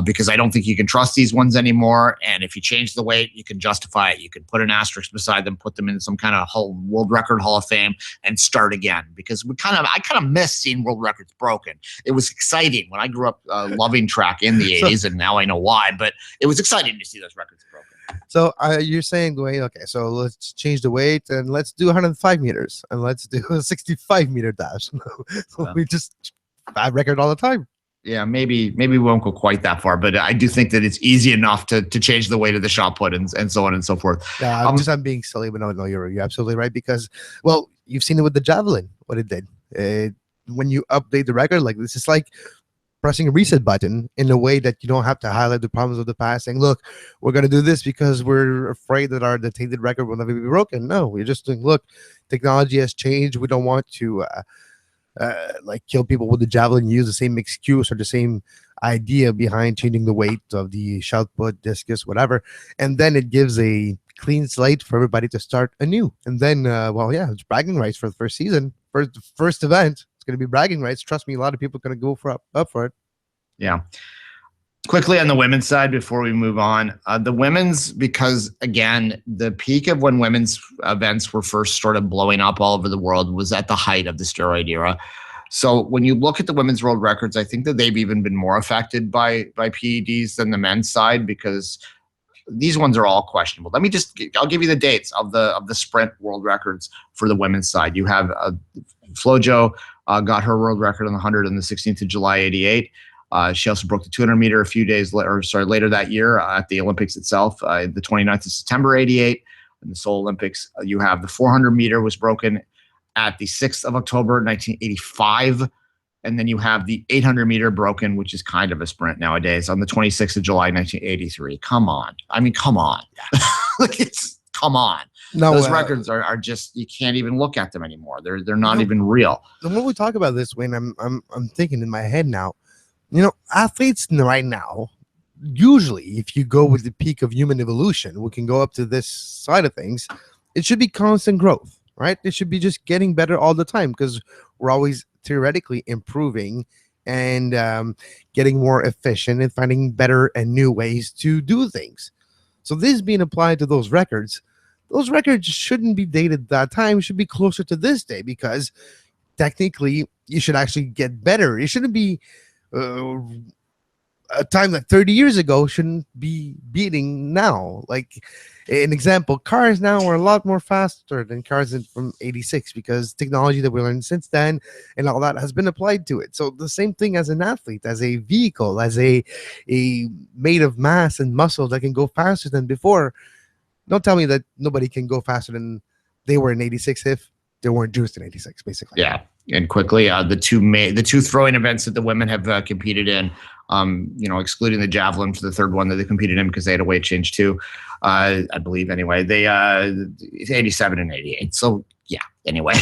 because I don't think you can trust these ones anymore. And if you change the weight, you can justify it. You can put an asterisk beside them, put them in some kind of world record Hall of Fame, and start again. Because I kind of miss seeing world records broken. It was exciting when I grew up loving track in the 80s, and now I know why, but it was exciting to see those records broken. So you're saying, Dwayne, okay, so let's change the weight and let's do 105 meters and let's do a 65 meter dash. We just bad record all the time. Yeah, maybe we won't go quite that far, but I do think that it's easy enough to change the weight of the shot put and so on and so forth. Yeah, I'm being silly, but no, you're absolutely right, because, well, you've seen it with the javelin, what it did. When you update the record, like this is like pressing a reset button in a way that you don't have to highlight the problems of the past, saying, look, we're going to do this because we're afraid that our tainted record will never be broken. No, we're just doing, look, technology has changed. We don't want to like kill people with the javelin, use the same excuse or the same idea behind changing the weight of the shot put, discus, whatever, and then it gives a clean slate for everybody to start anew. And then, well, yeah, it's bragging rights for the first season, first event. It's going to be bragging rights. Trust me, a lot of people are going to go up for it. Yeah. Quickly on the women's side before we move on, the women's, because again, the peak of when women's events were first sort of blowing up all over the world was at the height of the steroid era. So when you look at the women's world records, I think that they've even been more affected by PEDs than the men's side, because these ones are all questionable. I'll give you the dates of the sprint world records for the women's side. You have Flojo got her world record on the 100 on the 16th of July, 88. She also broke the 200 meter a few days later that year at the Olympics itself, the 29th of September, 88. In the Seoul Olympics, you have the 400 meter was broken at the 6th of October, 1985. And then you have the 800 meter broken, which is kind of a sprint nowadays, on the 26th of July, 1983. Come on. I mean, come on. Come on. No, those records are just, you can't even look at them anymore. They're not even real. When we talk about this, Wayne, I'm thinking in my head now, athletes right now, usually if you go with the peak of human evolution, we can go up to this side of things. It should be constant growth, right? It should be just getting better all the time, because we're always theoretically improving and getting more efficient and finding better and new ways to do things. So this being applied to those records shouldn't be dated that time. It should be closer to this day, because technically you should actually get better. It shouldn't be a time that 30 years ago shouldn't be beating now. Like an example, cars now are a lot more faster than cars from 86, because technology that we learned since then and all that has been applied to it. So the same thing as an athlete, as a vehicle, as a made of mass and muscle that can go faster than before. Don't tell me that nobody can go faster than they were in 86 if they weren't juiced in 86, basically. Yeah. And quickly, the two throwing events that the women have competed in, excluding the javelin for the third one that they competed in because they had a weight change too, I believe. Anyway, they 87 and 88. So yeah. Anyway,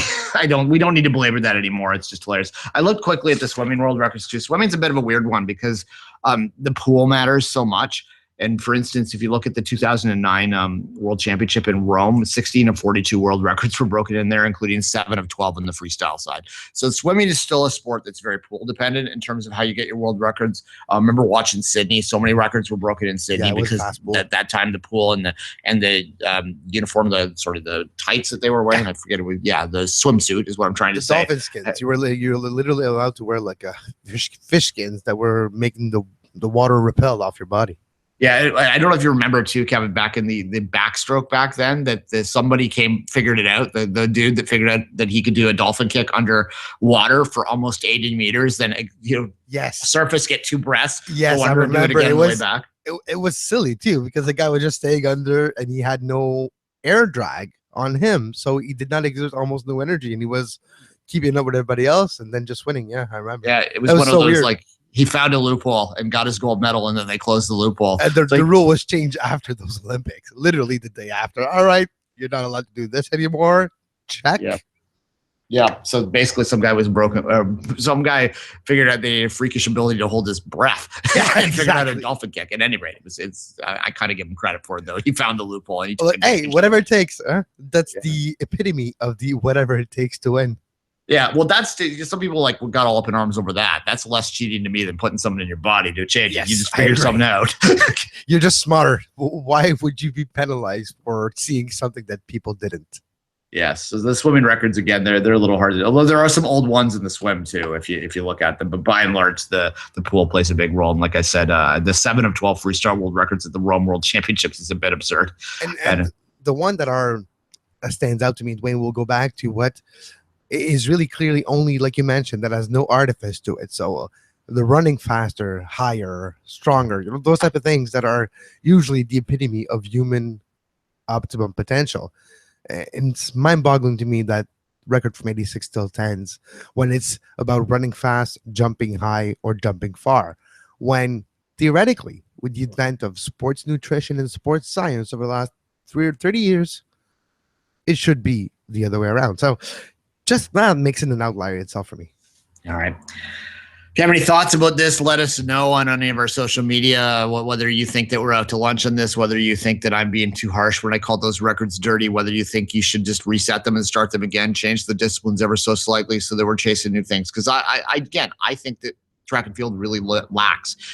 we don't need to belabor that anymore. It's just hilarious. I looked quickly at the swimming world records too. Swimming's a bit of a weird one because the pool matters so much. And for instance, if you look at the 2009 World Championship in Rome, 16 of 42 world records were broken in there, including 7 of 12 on the freestyle side. So swimming is still a sport that's very pool dependent in terms of how you get your world records. I remember watching Sydney; so many records were broken in Sydney because at that time the pool and the uniform, the tights that they were wearing, I forget it was. Yeah, the swimsuit is what I'm trying to say. Dolphin skins. You're literally allowed to wear like a fish skins that were making the water repel off your body. Yeah, I don't know if you remember too, Kevin, back in the backstroke back then, that somebody figured it out. The dude that figured out that he could do a dolphin kick under water for almost 80 meters. Then yes, surface get 2 breaths. Yes, I remember. It was silly too, because the guy was just staying under and he had no air drag on him, so he did not exert almost no energy, and he was keeping up with everybody else and then just winning. Yeah, I remember. Yeah, it was one of those weird. Like. He found a loophole and got his gold medal, and then they closed the loophole. And the rule was changed after those Olympics, literally the day after. All right, you're not allowed to do this anymore. Check. Yeah. So basically, some guy was broken. Some guy figured out the freakish ability to hold his breath and figured out a dolphin kick. At any rate, I kind of give him credit for it, though. He found the loophole. And hey, whatever it takes. That's the epitome of the whatever it takes to win. Yeah, well, that's some people got all up in arms over that. That's less cheating to me than putting something in your body to change it. You just figure something out. You're just smarter. Why would you be penalized for seeing something that people didn't? Yes. So the swimming records again, they're a little hard. Although there are some old ones in the swim too, if you look at them. But by and large, the pool plays a big role. And like I said, the 7 of 12 freestyle world records at the Rome World Championships is a bit absurd. And the one that stands out to me, Dwayne, we'll go back to what is really clearly only, like you mentioned, that has no artifice to it. So the running faster, higher, stronger, those type of things that are usually the epitome of human optimum potential. And it's mind-boggling to me that record from 86 still stands when it's about running fast, jumping high, or jumping far. When theoretically, with the advent of sports nutrition and sports science over the last 30 years, it should be the other way around. So just that makes it an outlier itself for me. All right. If you have any thoughts about this, let us know on any of our social media, whether you think that we're out to lunch on this, whether you think that I'm being too harsh when I call those records dirty, whether you think you should just reset them and start them again, change the disciplines ever so slightly so that we're chasing new things. Because I think that track and field really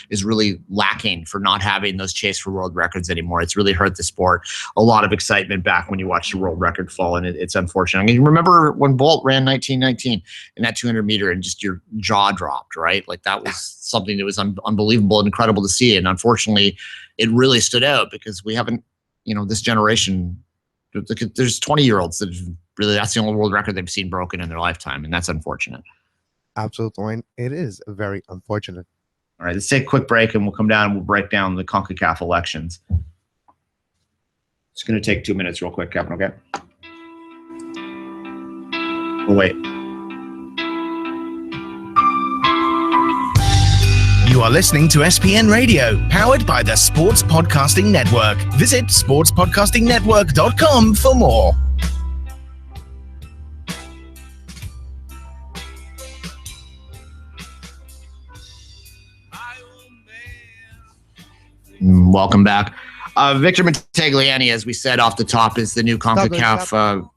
is really lacking for not having those chase for world records anymore. It's really hurt the sport. A lot of excitement back when you watch the world record fall, and it's unfortunate. I mean, you remember when Bolt ran 1919 in that 200 meter and just your jaw dropped, right? Like that was something that was unbelievable and incredible to see. And unfortunately, it really stood out because we haven't, this generation, there's 20-year-olds that really, that's the only world record they've seen broken in their lifetime. And that's unfortunate. Absolutely. It is very unfortunate. All right, let's take a quick break and we'll come down and we'll break down the CONCACAF elections. It's going to take 2 minutes real quick, Kevin, okay? We'll wait. You are listening to SPN Radio, powered by the Sports Podcasting Network. Visit sportspodcastingnetwork.com for more. Welcome back. Victor Montagliani, as we said off the top, is the new CONCACAF.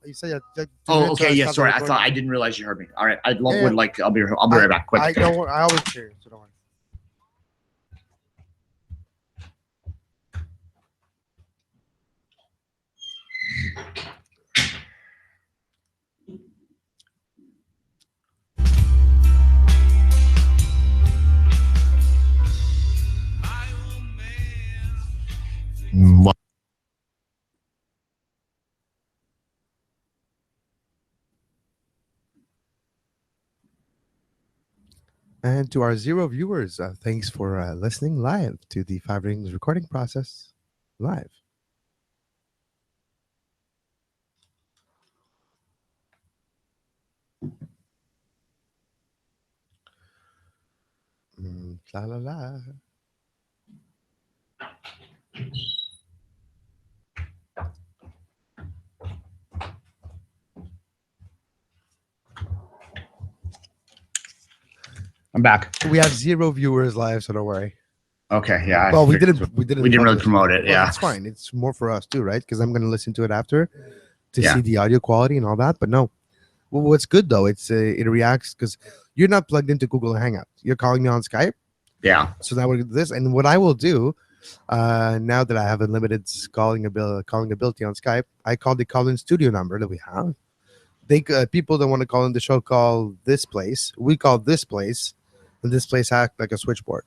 Okay. Yeah, sorry. I thought I didn't realize you heard me. All right. I'll be right back. Quick. I always hear you, so don't worry. And to our 0 viewers, thanks for listening live to the Five Rings recording process live. La la la. I'm back. We have 0 viewers live, so don't worry. Okay, yeah. Well, we didn't really promote it. Yeah, it's fine. It's more for us too, right? Because I'm going to listen to it after to see the audio quality and all that. But no, well, what's good though, it reacts because you're not plugged into Google Hangout. You're calling me on Skype. Yeah. So now we're going to do this, and what I will do now that I have unlimited calling ability on Skype, I call the call-in studio number that we have. They people that want to call in the show call this place. We call this place, and this place act like a switchboard.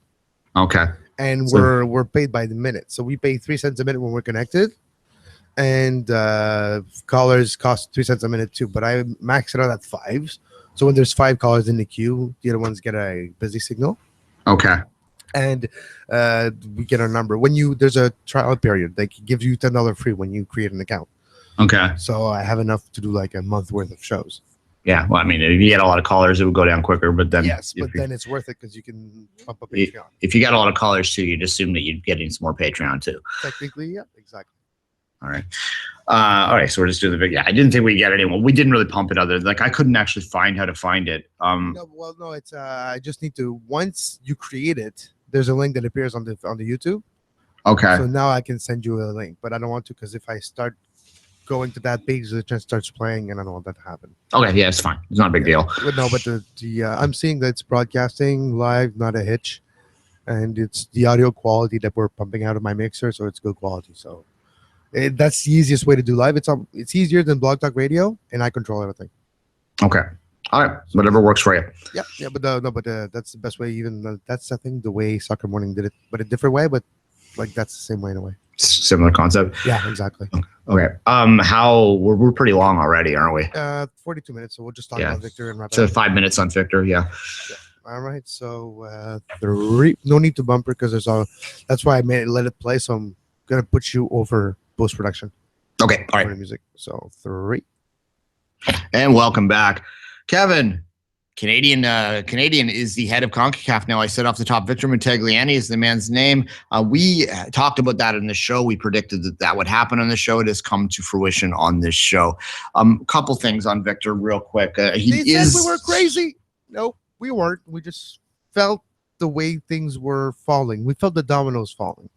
Okay. And we're paid by the minute, so we pay 3 cents a minute when we're connected, and callers cost 3 cents a minute too. But I max it out at 5. So when there's 5 callers in the queue, the other ones get a busy signal. Okay. And we get our number. When there's a trial period, they give you $10 free when you create an account. Okay. So I have enough to do like a month worth of shows. Yeah. Well, I mean, if you get a lot of callers, it would go down quicker. But then, then it's worth it because you can pump up Patreon. If you got a lot of callers too, you'd assume that you're getting some more Patreon too. Technically, yeah, exactly. All right. All right. So we're just doing the video. I didn't think we'd get anyone. We didn't really pump it I couldn't actually find how to find it. No, it's I just need to, once you create it, there's a link that appears on the YouTube. Okay. So now I can send you a link, but I don't want to because if I start going to that page, it just starts playing, and I don't want that to happen. Okay, yeah, it's fine. It's not a big deal. But no, but the I'm seeing that it's broadcasting live, not a hitch, and it's the audio quality that we're pumping out of my mixer, so it's good quality. So that's the easiest way to do live. It's easier than Blog Talk Radio, and I control everything. Okay. All right, whatever works for you. Yeah, but that's the best way. Even that's I think the way Soccer Morning did it, but a different way. But like that's the same way in a way. Similar concept. Yeah, exactly. Okay. We're pretty long already, aren't we? 42 minutes. So we'll just talk about Victor and wrap so it up. 5 minutes on Victor. Yeah. All right. So no need to bumper because that's why I let it play. So I'm gonna put you over post production. Okay. All right. Music. So 3. And welcome back. Kevin, Canadian is the head of CONCACAF now. I said off the top, Victor Montagliani is the man's name. We talked about that in the show. We predicted that would happen on the show. It has come to fruition on this show. Couple things on Victor real quick. Said we were crazy. Nope. We weren't. We just felt the way things were falling. We felt the dominoes falling.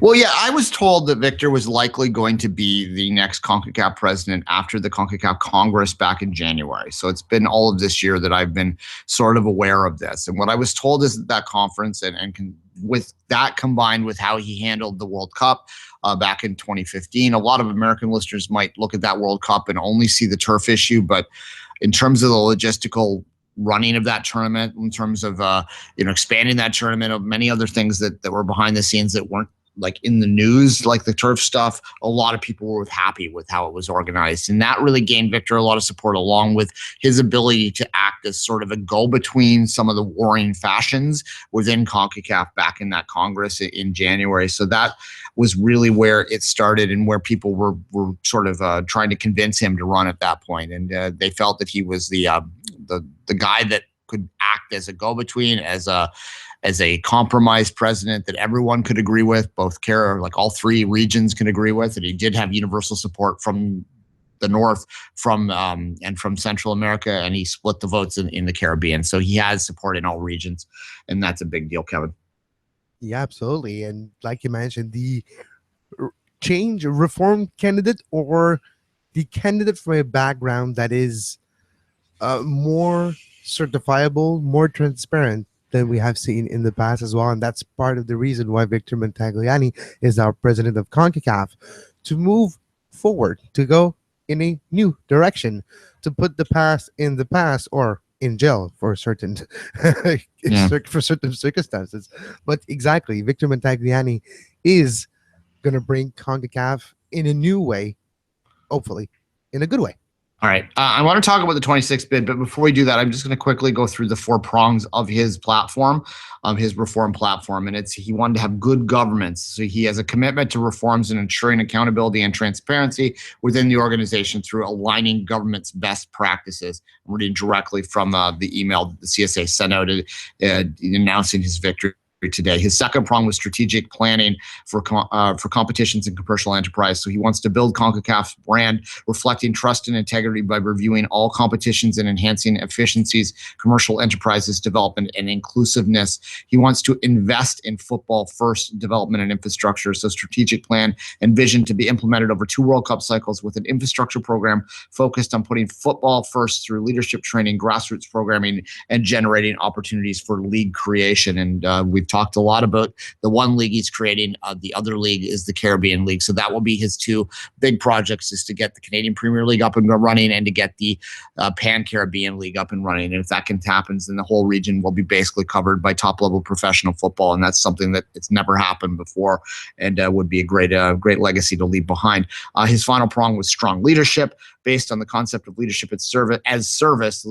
Well, yeah, I was told that Victor was likely going to be the next CONCACAF president after the CONCACAF Congress back in January. So it's been all of this year that I've been sort of aware of this. And what I was told is that conference, with that combined with how he handled the World Cup back in 2015, a lot of American listeners might look at that World Cup and only see the turf issue. But in terms of the logistical running of that tournament, in terms of expanding that tournament, of many other things that were behind the scenes that weren't like in the news, like the turf stuff, a lot of people were happy with how it was organized. And that really gained Victor a lot of support, along with his ability to act as sort of a go-between some of the warring factions within CONCACAF back in that Congress in January. So that was really where it started and where people were sort of trying to convince him to run at that point. And they felt that he was the guy that could act as a go-between, as a compromise president that everyone could agree with, like all three regions can agree with. And he did have universal support from the North, and from Central America, and he split the votes in the Caribbean. So he has support in all regions, and that's a big deal, Kevin. Yeah, absolutely. And like you mentioned, the reform candidate, or the candidate from a background that is more certifiable, more transparent than we have seen in the past as well. And that's part of the reason why Victor Montagliani is our president of CONCACAF, to move forward, to go in a new direction, to put the past in the past, or in jail for certain for certain circumstances. But exactly, Victor Montagliani is going to bring CONCACAF in a new way, hopefully in a good way. All right. I want to talk about the 26th bid, but before we do that, I'm just going to quickly go through the 4 prongs of his platform, his reform platform. And he wanted to have good governance. So he has a commitment to reforms and ensuring accountability and transparency within the organization through aligning government's best practices. I'm reading directly from the email that the CSA sent out announcing his victory today. His second prong was strategic planning for competitions and commercial enterprise. So he wants to build CONCACAF's brand, reflecting trust and integrity by reviewing all competitions and enhancing efficiencies, commercial enterprises development, and inclusiveness. He wants to invest in football first development and infrastructure. So strategic plan and vision to be implemented over 2 World Cup cycles, with an infrastructure program focused on putting football first through leadership training, grassroots programming, and generating opportunities for league creation. And we've talked a lot about the one league he's creating. The other league is the Caribbean League. So that will be his 2 big projects, is to get the Canadian Premier League up and running, and to get the Pan-Caribbean League up and running. And if that happens, then the whole region will be basically covered by top-level professional football. And that's something that it's never happened before, and would be a great legacy to leave behind. His final prong was strong leadership, based on the concept of leadership as service.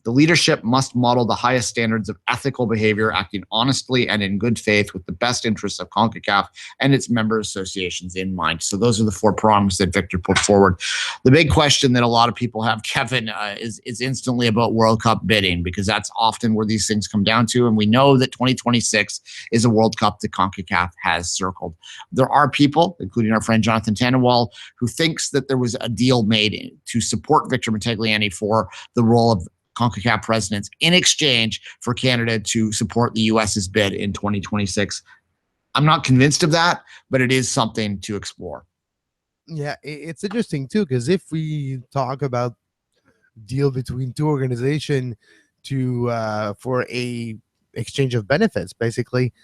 The leadership must model the highest standards of ethical behavior, acting honestly and in good faith with the best interests of CONCACAF and its member associations in mind. So those are the 4 prongs that Victor put forward. The big question that a lot of people have, Kevin, is instantly about World Cup bidding, because that's often where these things come down to. And we know that 2026 is a World Cup that CONCACAF has circled. There are people, including our friend Jonathan Tannenwald, who thinks that there was a deal made to support Victor Montagliani for the role of CONCACAF presidents in exchange for Canada to support the U.S.'s bid in 2026. I'm not convinced of that, but it is something to explore. Yeah, it's interesting too, because if we talk about deal between 2 organizations for a exchange of benefits, basically,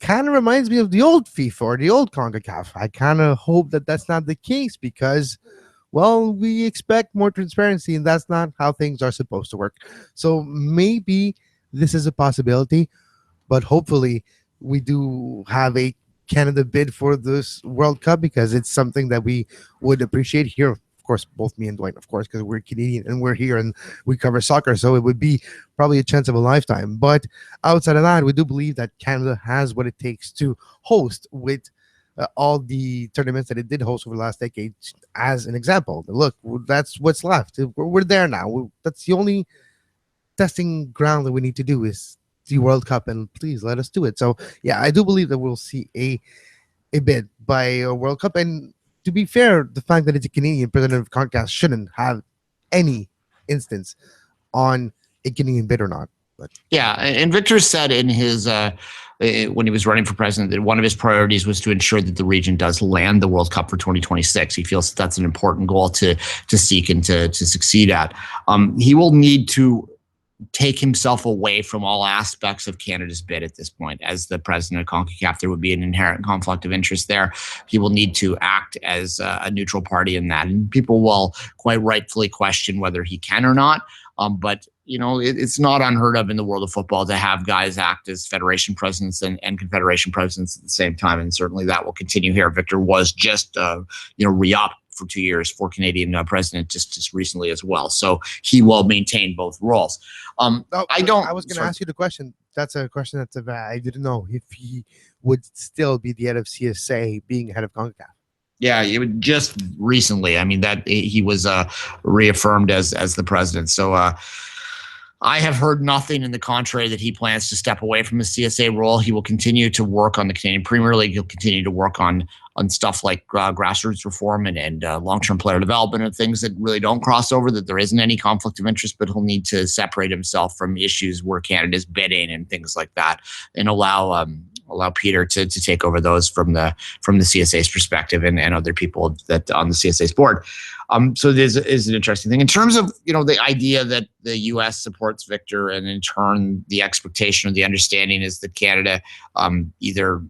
kind of reminds me of the old FIFA or the old CONCACAF. I kind of hope that that's not the case, because, well, we expect more transparency, and that's not how things are supposed to work. So maybe this is a possibility, but hopefully we do have a Canada bid for this World Cup, because it's something that we would appreciate here. Of course, both me and Dwayne, of course, because we're Canadian and we're here and we cover soccer. So it would be probably a chance of a lifetime. But outside of that, we do believe that Canada has what it takes to host with all the tournaments that it did host over the last decade. As an example, look, that's what's left. We're there now. That's the only testing ground that we need to do, is the World Cup, and please let us do it. So yeah, I do believe that we'll see a bid by a World Cup. And to be fair, the fact that it's a Canadian president of CONCACAF shouldn't have any instance on a Canadian bid or not. But Yeah, and Victor said in his when he was running for president that one of his priorities was to ensure that the region does land the World Cup for 2026. He feels that's an important goal to seek and to succeed at. He will need to take himself away from all aspects of Canada's bid at this point. As the president of CONCACAF, there would be an inherent conflict of interest there. He will need to act as a neutral party in that. And people will quite rightfully question whether he can or not. But it's not unheard of in the world of football to have guys act as federation presidents and confederation presidents at the same time. And certainly that will continue here. Victor was just, re-upped for 2 years for Canadian president just recently as well. So he will maintain both roles. I was going to ask you the question. That's a question I didn't know if he would still be the head of CSA being head of CONCACAF. Yeah, it would just recently. I mean, that he was reaffirmed as the president. So I have heard nothing in the contrary that he plans to step away from his CSA role. He will continue to work on the Canadian Premier League. He'll continue to work on stuff like grassroots reform and long-term player development and things that really don't cross over, that there isn't any conflict of interest, but he'll need to separate himself from issues where Canada's bidding and things like that and allow Peter to take over those from the CSA's perspective and other people that on the CSA's board. So this is an interesting thing in terms of the idea that the U.S. supports Victor, and in turn the expectation or the understanding is that Canada either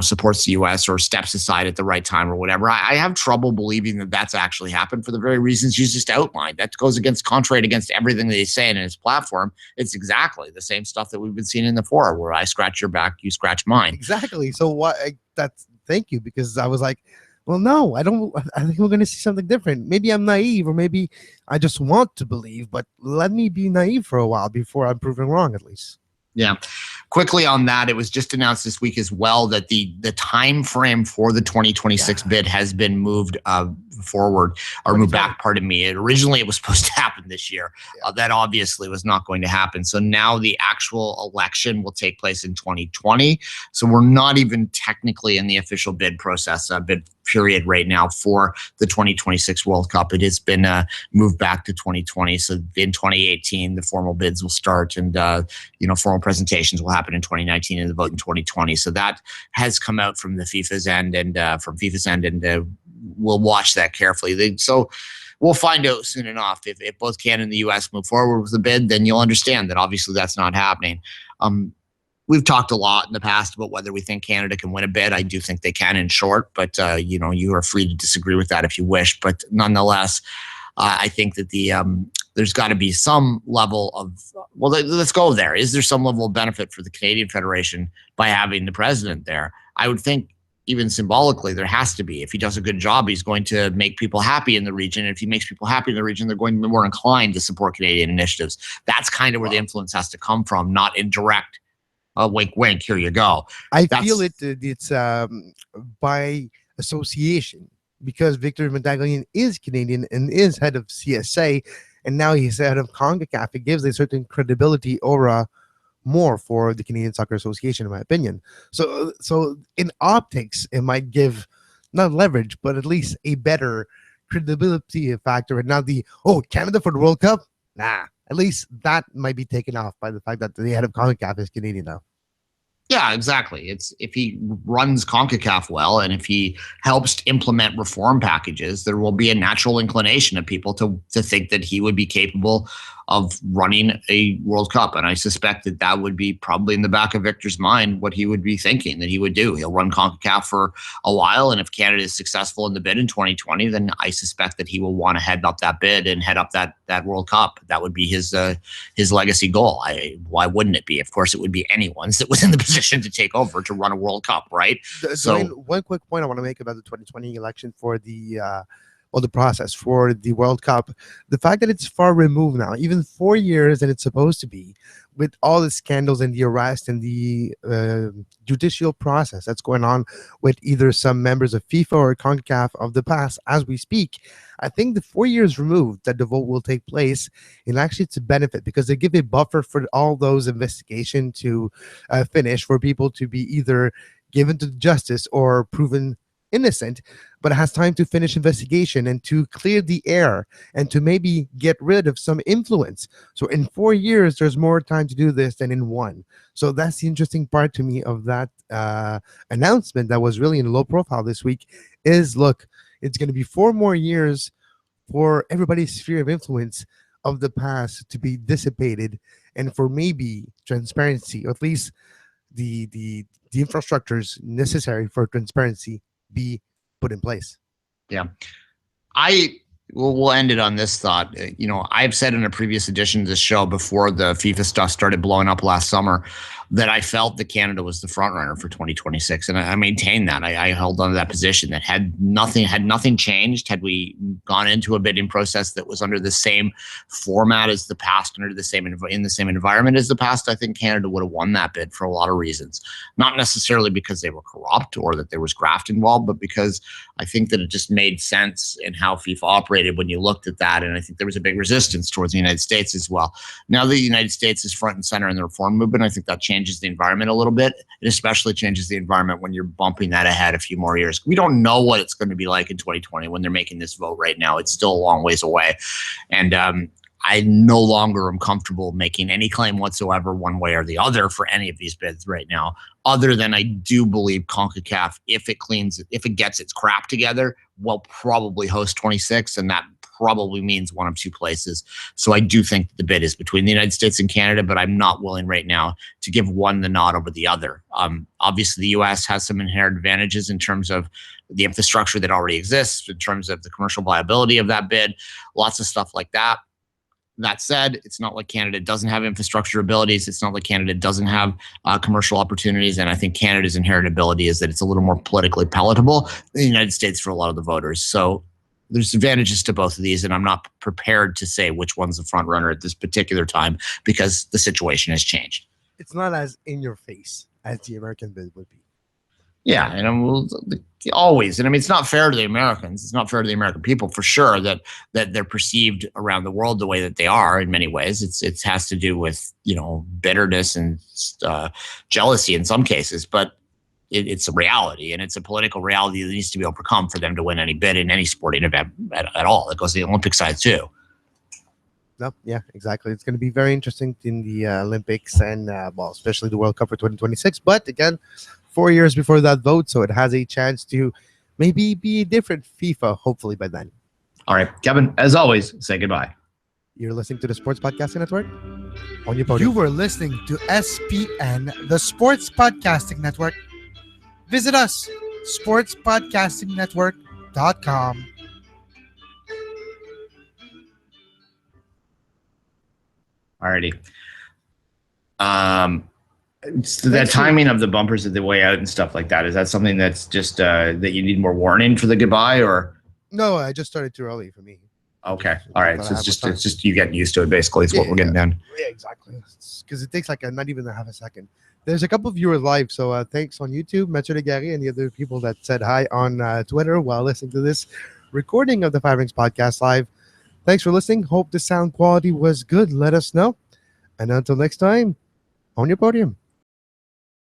supports the U.S. or steps aside at the right time or whatever. I have trouble believing that that's actually happened for the very reasons you just outlined. That goes contrary against everything that he's saying in his platform. It's exactly the same stuff that we've been seeing in the fora, where I scratch your back, you scratch mine. Exactly. So thank you, because I was like, well, no, I think we're going to see something different. Maybe I'm naive, or maybe I just want to believe, but let me be naive for a while before I'm proven wrong, at least. Yeah. Quickly on that, it was just announced this week as well that the time frame for the 2026 bid has been moved forward or moved back. Pardon me. Originally, it was supposed to happen this year. That obviously was not going to happen. So now the actual election will take place in 2020. So we're not even technically in the official bid process, bid period right now for the 2026 World Cup. It has been moved back to 2020. So in 2018, the formal bids will start, and formal presentations will happen in 2019, and the vote in 2020. So that has come out from the FIFA's end and we'll watch that carefully. So we'll find out soon enough if both Canada and the U.S. move forward with the bid. Then you'll understand that obviously that's not happening. We've talked a lot in the past about whether we think Canada can win a bid. I do think they can, in short, but you are free to disagree with that if you wish. But nonetheless, I think that there's got to be some level of, let's go there. Is there some level of benefit for the Canadian Federation by having the president there? I would think even symbolically there has to be. If he does a good job, he's going to make people happy in the region. And if he makes people happy in the region, they're going to be more inclined to support Canadian initiatives. That's kind of where the influence has to come from, not indirect. Wink, wink. Here you go. I feel it's by association, because Victor Montaglian is Canadian and is head of CSA, and now he's head of CONCACAF. It gives a certain credibility aura more for the Canadian Soccer Association, in my opinion. So in optics, it might give not leverage, but at least a better credibility factor, and not Canada for the World Cup. Nah. At least that might be taken off by the fact that the head of CONCACAF is Canadian now. Yeah, exactly. It's if he runs CONCACAF well, and if he helps to implement reform packages, there will be a natural inclination of people to think that he would be capable of running a World Cup. And I suspect that would be probably in the back of Victor's mind what he would be thinking that he would do. He'll run CONCACAF for a while, and if Canada is successful in the bid in 2020, then I suspect that he will want to head up that bid and head up that World Cup. That would be his legacy goal. Why wouldn't it be? Of course, it would be anyone's that was in the position to take over to run a World Cup, right? So one quick point I want to make about the 2020 election for the process for the World Cup, the fact that it's far removed now, even 4 years than it's supposed to be, with all the scandals and the arrest and the judicial process that's going on with either some members of FIFA or CONCACAF of the past as we speak, I think the 4 years removed that the vote will take place, and actually it's a benefit because they give a buffer for all those investigations to finish, for people to be either given to justice or proven innocent, but it has time to finish investigation and to clear the air and to maybe get rid of some influence. So in 4 years, there's more time to do this than in one. So that's the interesting part to me of that announcement that was really in low profile this week is, look, it's going to be 4 more years for everybody's sphere of influence of the past to be dissipated, and for maybe transparency, or at least the infrastructures necessary for transparency be put in place. Yeah. We'll end it on this thought. I've said in a previous edition of this show before the FIFA stuff started blowing up last summer that I felt that Canada was the front runner for 2026. And I maintain that. I held on to that position that had nothing changed, had we gone into a bidding process that was under the same format as the past, in the same environment as the past, I think Canada would have won that bid for a lot of reasons. Not necessarily because they were corrupt or that there was graft involved, but because I think that it just made sense in how FIFA operated when you looked at that. And I think there was a big resistance towards the United States as well. Now the United States is front and center in the reform movement. I think that changes the environment a little bit. It especially changes the environment when you're bumping that ahead a few more years. We don't know what it's going to be like in 2020 when they're making this vote right now. It's still a long ways away. And I no longer am comfortable making any claim whatsoever one way or the other for any of these bids right now, other than I do believe CONCACAF, if it gets its crap together, will probably host 26, and that probably means one of two places. So I do think the bid is between the United States and Canada, but I'm not willing right now to give one the nod over the other. Obviously, the U.S. has some inherent advantages in terms of the infrastructure that already exists, in terms of the commercial viability of that bid, lots of stuff like that. That said, it's not like Canada doesn't have infrastructure abilities. It's not like Canada doesn't have commercial opportunities. And I think Canada's inherent ability is that it's a little more politically palatable than the United States for a lot of the voters. So there's advantages to both of these, and I'm not prepared to say which one's the front runner at this particular time because the situation has changed. It's not as in your face as the American bid would be. Yeah, and always. And I mean, it's not fair to the Americans. It's not fair to the American people for sure that they're perceived around the world the way that they are in many ways. It has to do with, bitterness and jealousy in some cases, but it's a reality, and it's a political reality that needs to be overcome for them to win any bid in any sporting event at all. It goes to the Olympic side too. No, yeah, exactly. It's going to be very interesting in the Olympics and, especially the World Cup for 2026. But again, 4 years before that vote, so it has a chance to maybe be a different FIFA, hopefully by then. All right, Kevin, as always, say goodbye. You're listening to the Sports Podcasting Network on your podium. You were listening to SPN, the Sports Podcasting Network. Visit us, sportspodcastingnetwork.com. Alrighty. So the timing of the bumpers at the way out and stuff like that, is that something that's just that you need more warning for the goodbye, or? No, I just started too early for me. Okay. All right. So it's just you getting used to it, basically. It's what we're getting done. Yeah, exactly. Because it takes not even a half a second. There's a couple of viewers live, so thanks on YouTube, Mathieu Legary, and the other people that said hi on Twitter while listening to this recording of the Five Rings Podcast live. Thanks for listening. Hope the sound quality was good. Let us know. And until next time, on your podium.